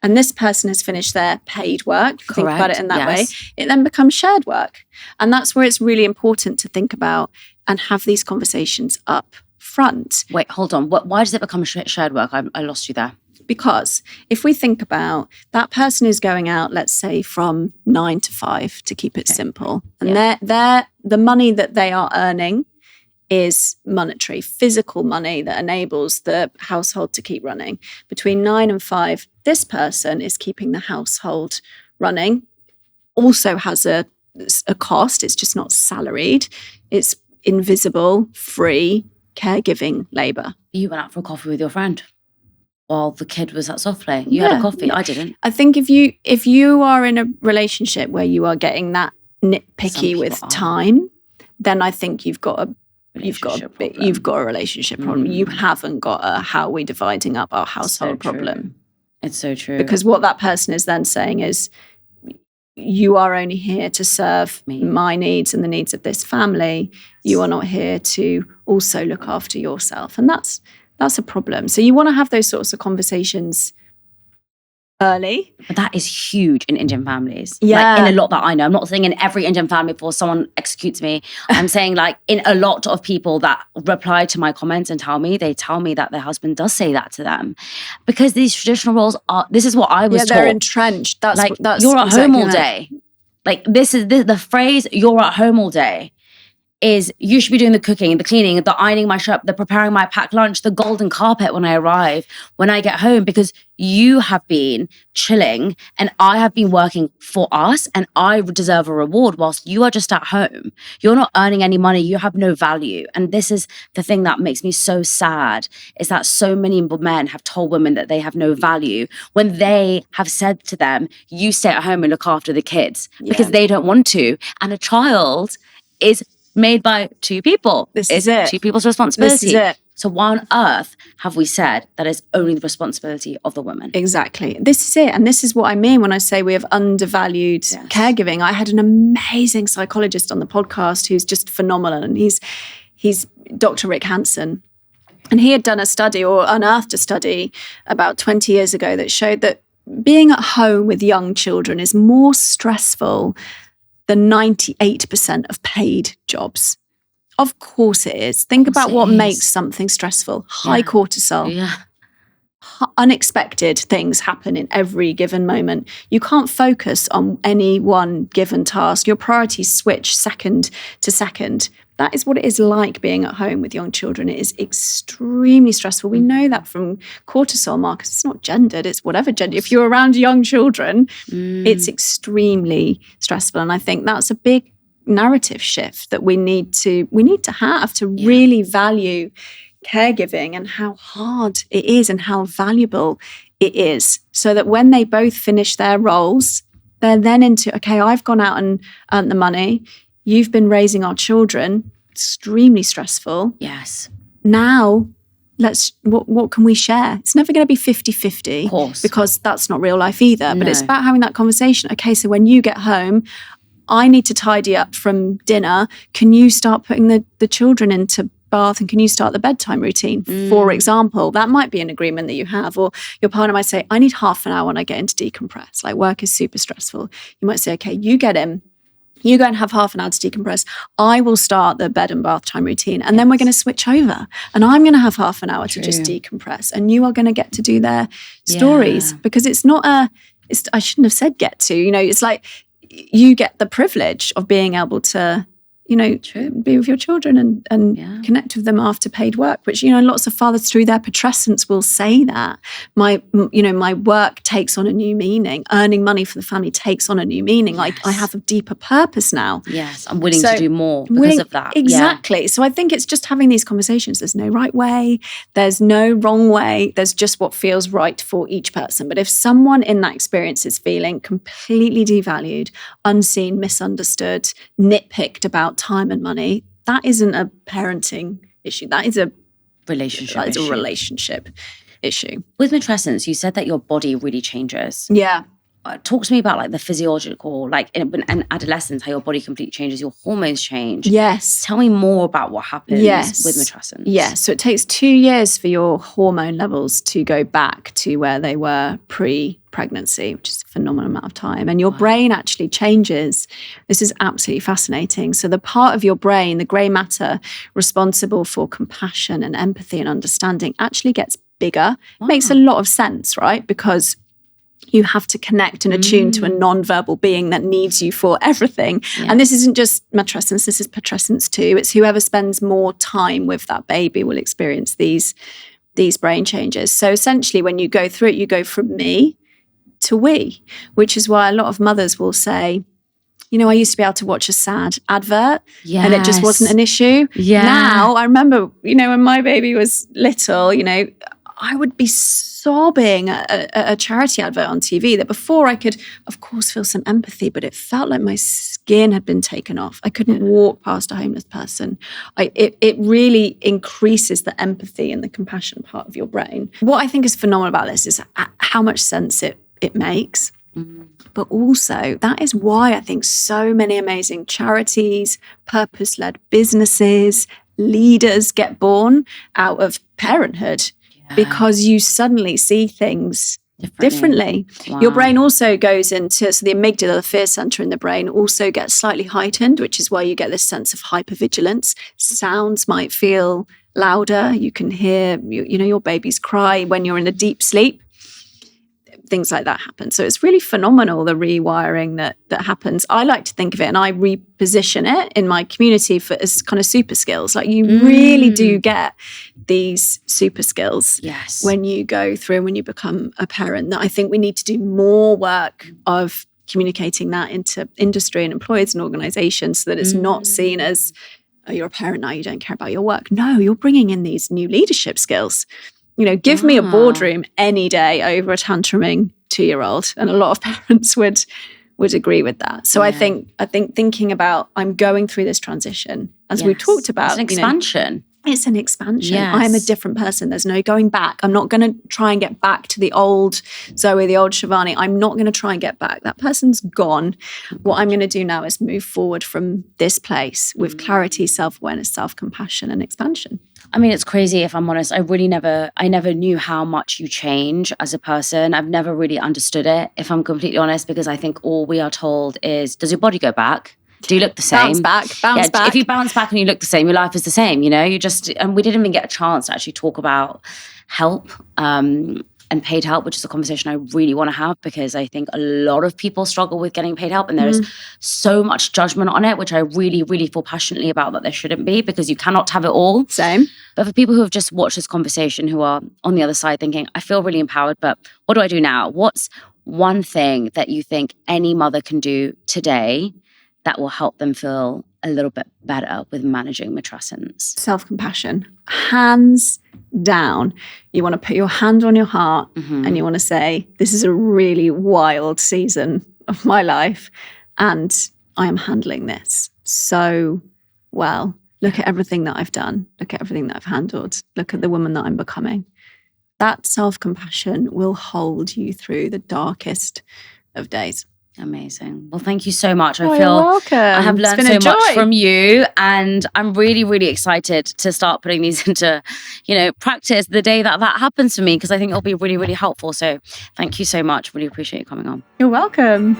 and this person has finished their paid work, think about it in that way, it then becomes shared work. And that's where it's really important to think about and have these conversations up front. Wait, hold on. Why does it become shared work? I lost you there. Because if we think about that person is going out, let's say from 9 to 5, to keep it simple, and the money that they are earning is monetary, physical money that enables the household to keep running. Between 9 and 5, this person is keeping the household running, also has a cost. It's just not salaried. It's invisible, free, caregiving labour. You went out for a coffee with your friend while the kid was at soft play. You had a coffee. I didn't. I think if you are in a relationship where you are getting that nitpicky with time, then I think you've got a relationship problem. You haven't got a how are we dividing up our household problem. It's so true. Because what that person is then saying is, you are only here to serve my needs and the needs of this family. You are not here to also look after yourself. And that's a problem. So you want to have those sorts of conversations early. But that is huge in Indian families. Yeah. Like in a lot that I know. I'm not saying in every Indian family before someone executes me. I'm saying like in a lot of people that reply to my comments and they tell me that their husband does say that to them. Because these traditional roles this is what I was taught. They're entrenched. That's you're at home all day. Like this is the phrase, you're at home all day, is you should be doing the cooking, the cleaning, the ironing my shirt, the preparing my packed lunch, the golden carpet when I arrive, when I get home, because you have been chilling and I have been working for us and I deserve a reward whilst you are just at home. You're not earning any money. You have no value. And this is the thing that makes me so sad, is that so many men have told women that they have no value when they have said to them, you stay at home and look after the kids because they don't want to. And a child is made by two people. This is it. Two people's responsibility. This is it. So why on earth have we said that it's only the responsibility of the woman? Exactly. This is it. And this is what I mean when I say we have undervalued caregiving. I had an amazing psychologist on the podcast who's just phenomenal. And he's Dr. Rick Hansen. And he had done a study, or unearthed a study about 20 years ago, that showed that being at home with young children is more stressful than 98% of paid jobs. Of course it is. Think about what makes something stressful. High cortisol. Yeah. Unexpected things happen in every given moment. You can't focus on any one given task. Your priorities switch second to second. That is what it is like being at home with young children. It is extremely stressful. We know that from cortisol markers. It's not gendered, it's whatever gender. If you're around young children, it's extremely stressful. And I think that's a big narrative shift that we need to have to really value caregiving and how hard it is and how valuable it is, so that when they both finish their roles, they're then into, okay, I've gone out and earned the money. You've been raising our children, extremely stressful. Yes. Now, what can we share? It's never going to be 50-50. Of course. Because that's not real life either. No. But it's about having that conversation. Okay, so when you get home, I need to tidy up from dinner. Can you start putting the children into bath, and can you start the bedtime routine? For example, that might be an agreement that you have. Or your partner might say, I need half an hour when I get into decompress. Like, work is super stressful. You might say, okay, you get in. You go and have half an hour to decompress. I will start the bed and bath time routine. And then we're going to switch over. And I'm going to have half an hour to just decompress. And you are going to get to do their stories. Because it's not I shouldn't have said get to. You know, it's like you get the privilege of being able to, be with your children and connect with them after paid work, which, lots of fathers through their putrescence will say that my work takes on a new meaning. Earning money for the family takes on a new meaning. Yes. Like I have a deeper purpose now. Yes, I'm willing to do more because of that. Exactly. Yeah. So I think it's just having these conversations. There's no right way. There's no wrong way. There's just what feels right for each person. But if someone in that experience is feeling completely devalued, unseen, misunderstood, nitpicked about time and money, that isn't a parenting issue. That is a relationship issue. With matrescence, you said that your body really changes. Yeah. Talk to me about like the physiological, like in adolescence, how your body completely changes, your hormones change. Yes. Tell me more about what happens with matrescence. Yes. So it takes 2 years for your hormone levels to go back to where they were pre-pregnancy, which is a phenomenal amount of time. And your brain actually changes. This is absolutely fascinating. So the part of your brain, the grey matter responsible for compassion and empathy and understanding, actually gets bigger. Wow. Makes a lot of sense, right? Because you have to connect and attune to a non-verbal being that needs you for everything. Yeah. And this isn't just matrescence, this is putrescence too. It's whoever spends more time with that baby will experience these brain changes. So essentially when you go through it, you go from me to we, which is why a lot of mothers will say, I used to be able to watch a sad advert and it just wasn't an issue. Yeah. Now, I remember, when my baby was little, I would be sobbing at a charity advert on TV that before I could, of course, feel some empathy, but it felt like my skin had been taken off. I couldn't walk past a homeless person. It really increases the empathy and the compassion part of your brain. What I think is phenomenal about this is how much sense it makes. But also, that is why I think so many amazing charities, purpose-led businesses, leaders get born out of parenthood. Because you suddenly see things differently. Wow. Your brain also goes into, so the amygdala, the fear center in the brain, also gets slightly heightened, which is why you get this sense of hypervigilance. Sounds might feel louder. You can hear, your baby's cry when you're in a deep sleep. Things like that happen. So it's really phenomenal, the rewiring that happens. I like to think of it, and I reposition it in my community as kind of super skills. Like you really do get these super skills when you go through and when you become a parent. That I think we need to do more work of communicating that into industry and employers and organizations so that it's not seen as, oh, you're a parent now, you don't care about your work. No, you're bringing in these new leadership skills. Give me a boardroom any day over a tantruming 2-year-old. And a lot of parents would agree with that. So I think thinking about, I'm going through this transition, as we talked about. It's an expansion. It's an expansion. Yes. I'm a different person. There's no going back. I'm not going to try and get back to the old Zoe, the old Shivani. I'm not going to try and get back. That person's gone. What I'm going to do now is move forward from this place with clarity, self-awareness, self-compassion, and expansion. I mean, it's crazy, if I'm honest. I never knew how much you change as a person. I've never really understood it, if I'm completely honest, because I think all we are told is, does your body go back? Do you look the same? Bounce back. If you bounce back and you look the same, your life is the same, and we didn't even get a chance to actually talk about help and paid help, which is a conversation I really want to have, because I think a lot of people struggle with getting paid help, and there is so much judgment on it, which I really, really feel passionately about that there shouldn't be, because you cannot have it all. Same. But for people who have just watched this conversation, who are on the other side thinking, I feel really empowered, but what do I do now? What's one thing that you think any mother can do today that will help them feel a little bit better with managing matrescence? Self-compassion. Hands down. You want to put your hand on your heart and you want to say, this is a really wild season of my life and I am handling this so well. Look at everything that I've done. Look at everything that I've handled. Look at the woman that I'm becoming. That self-compassion will hold you through the darkest of days. Amazing. Well, thank you so much. I feel you're welcome. I have learned so much from you, and I'm really, really excited to start putting these into, practice the day that happens for me, because I think it'll be really, really helpful. So thank you so much. Really appreciate you coming on. You're welcome.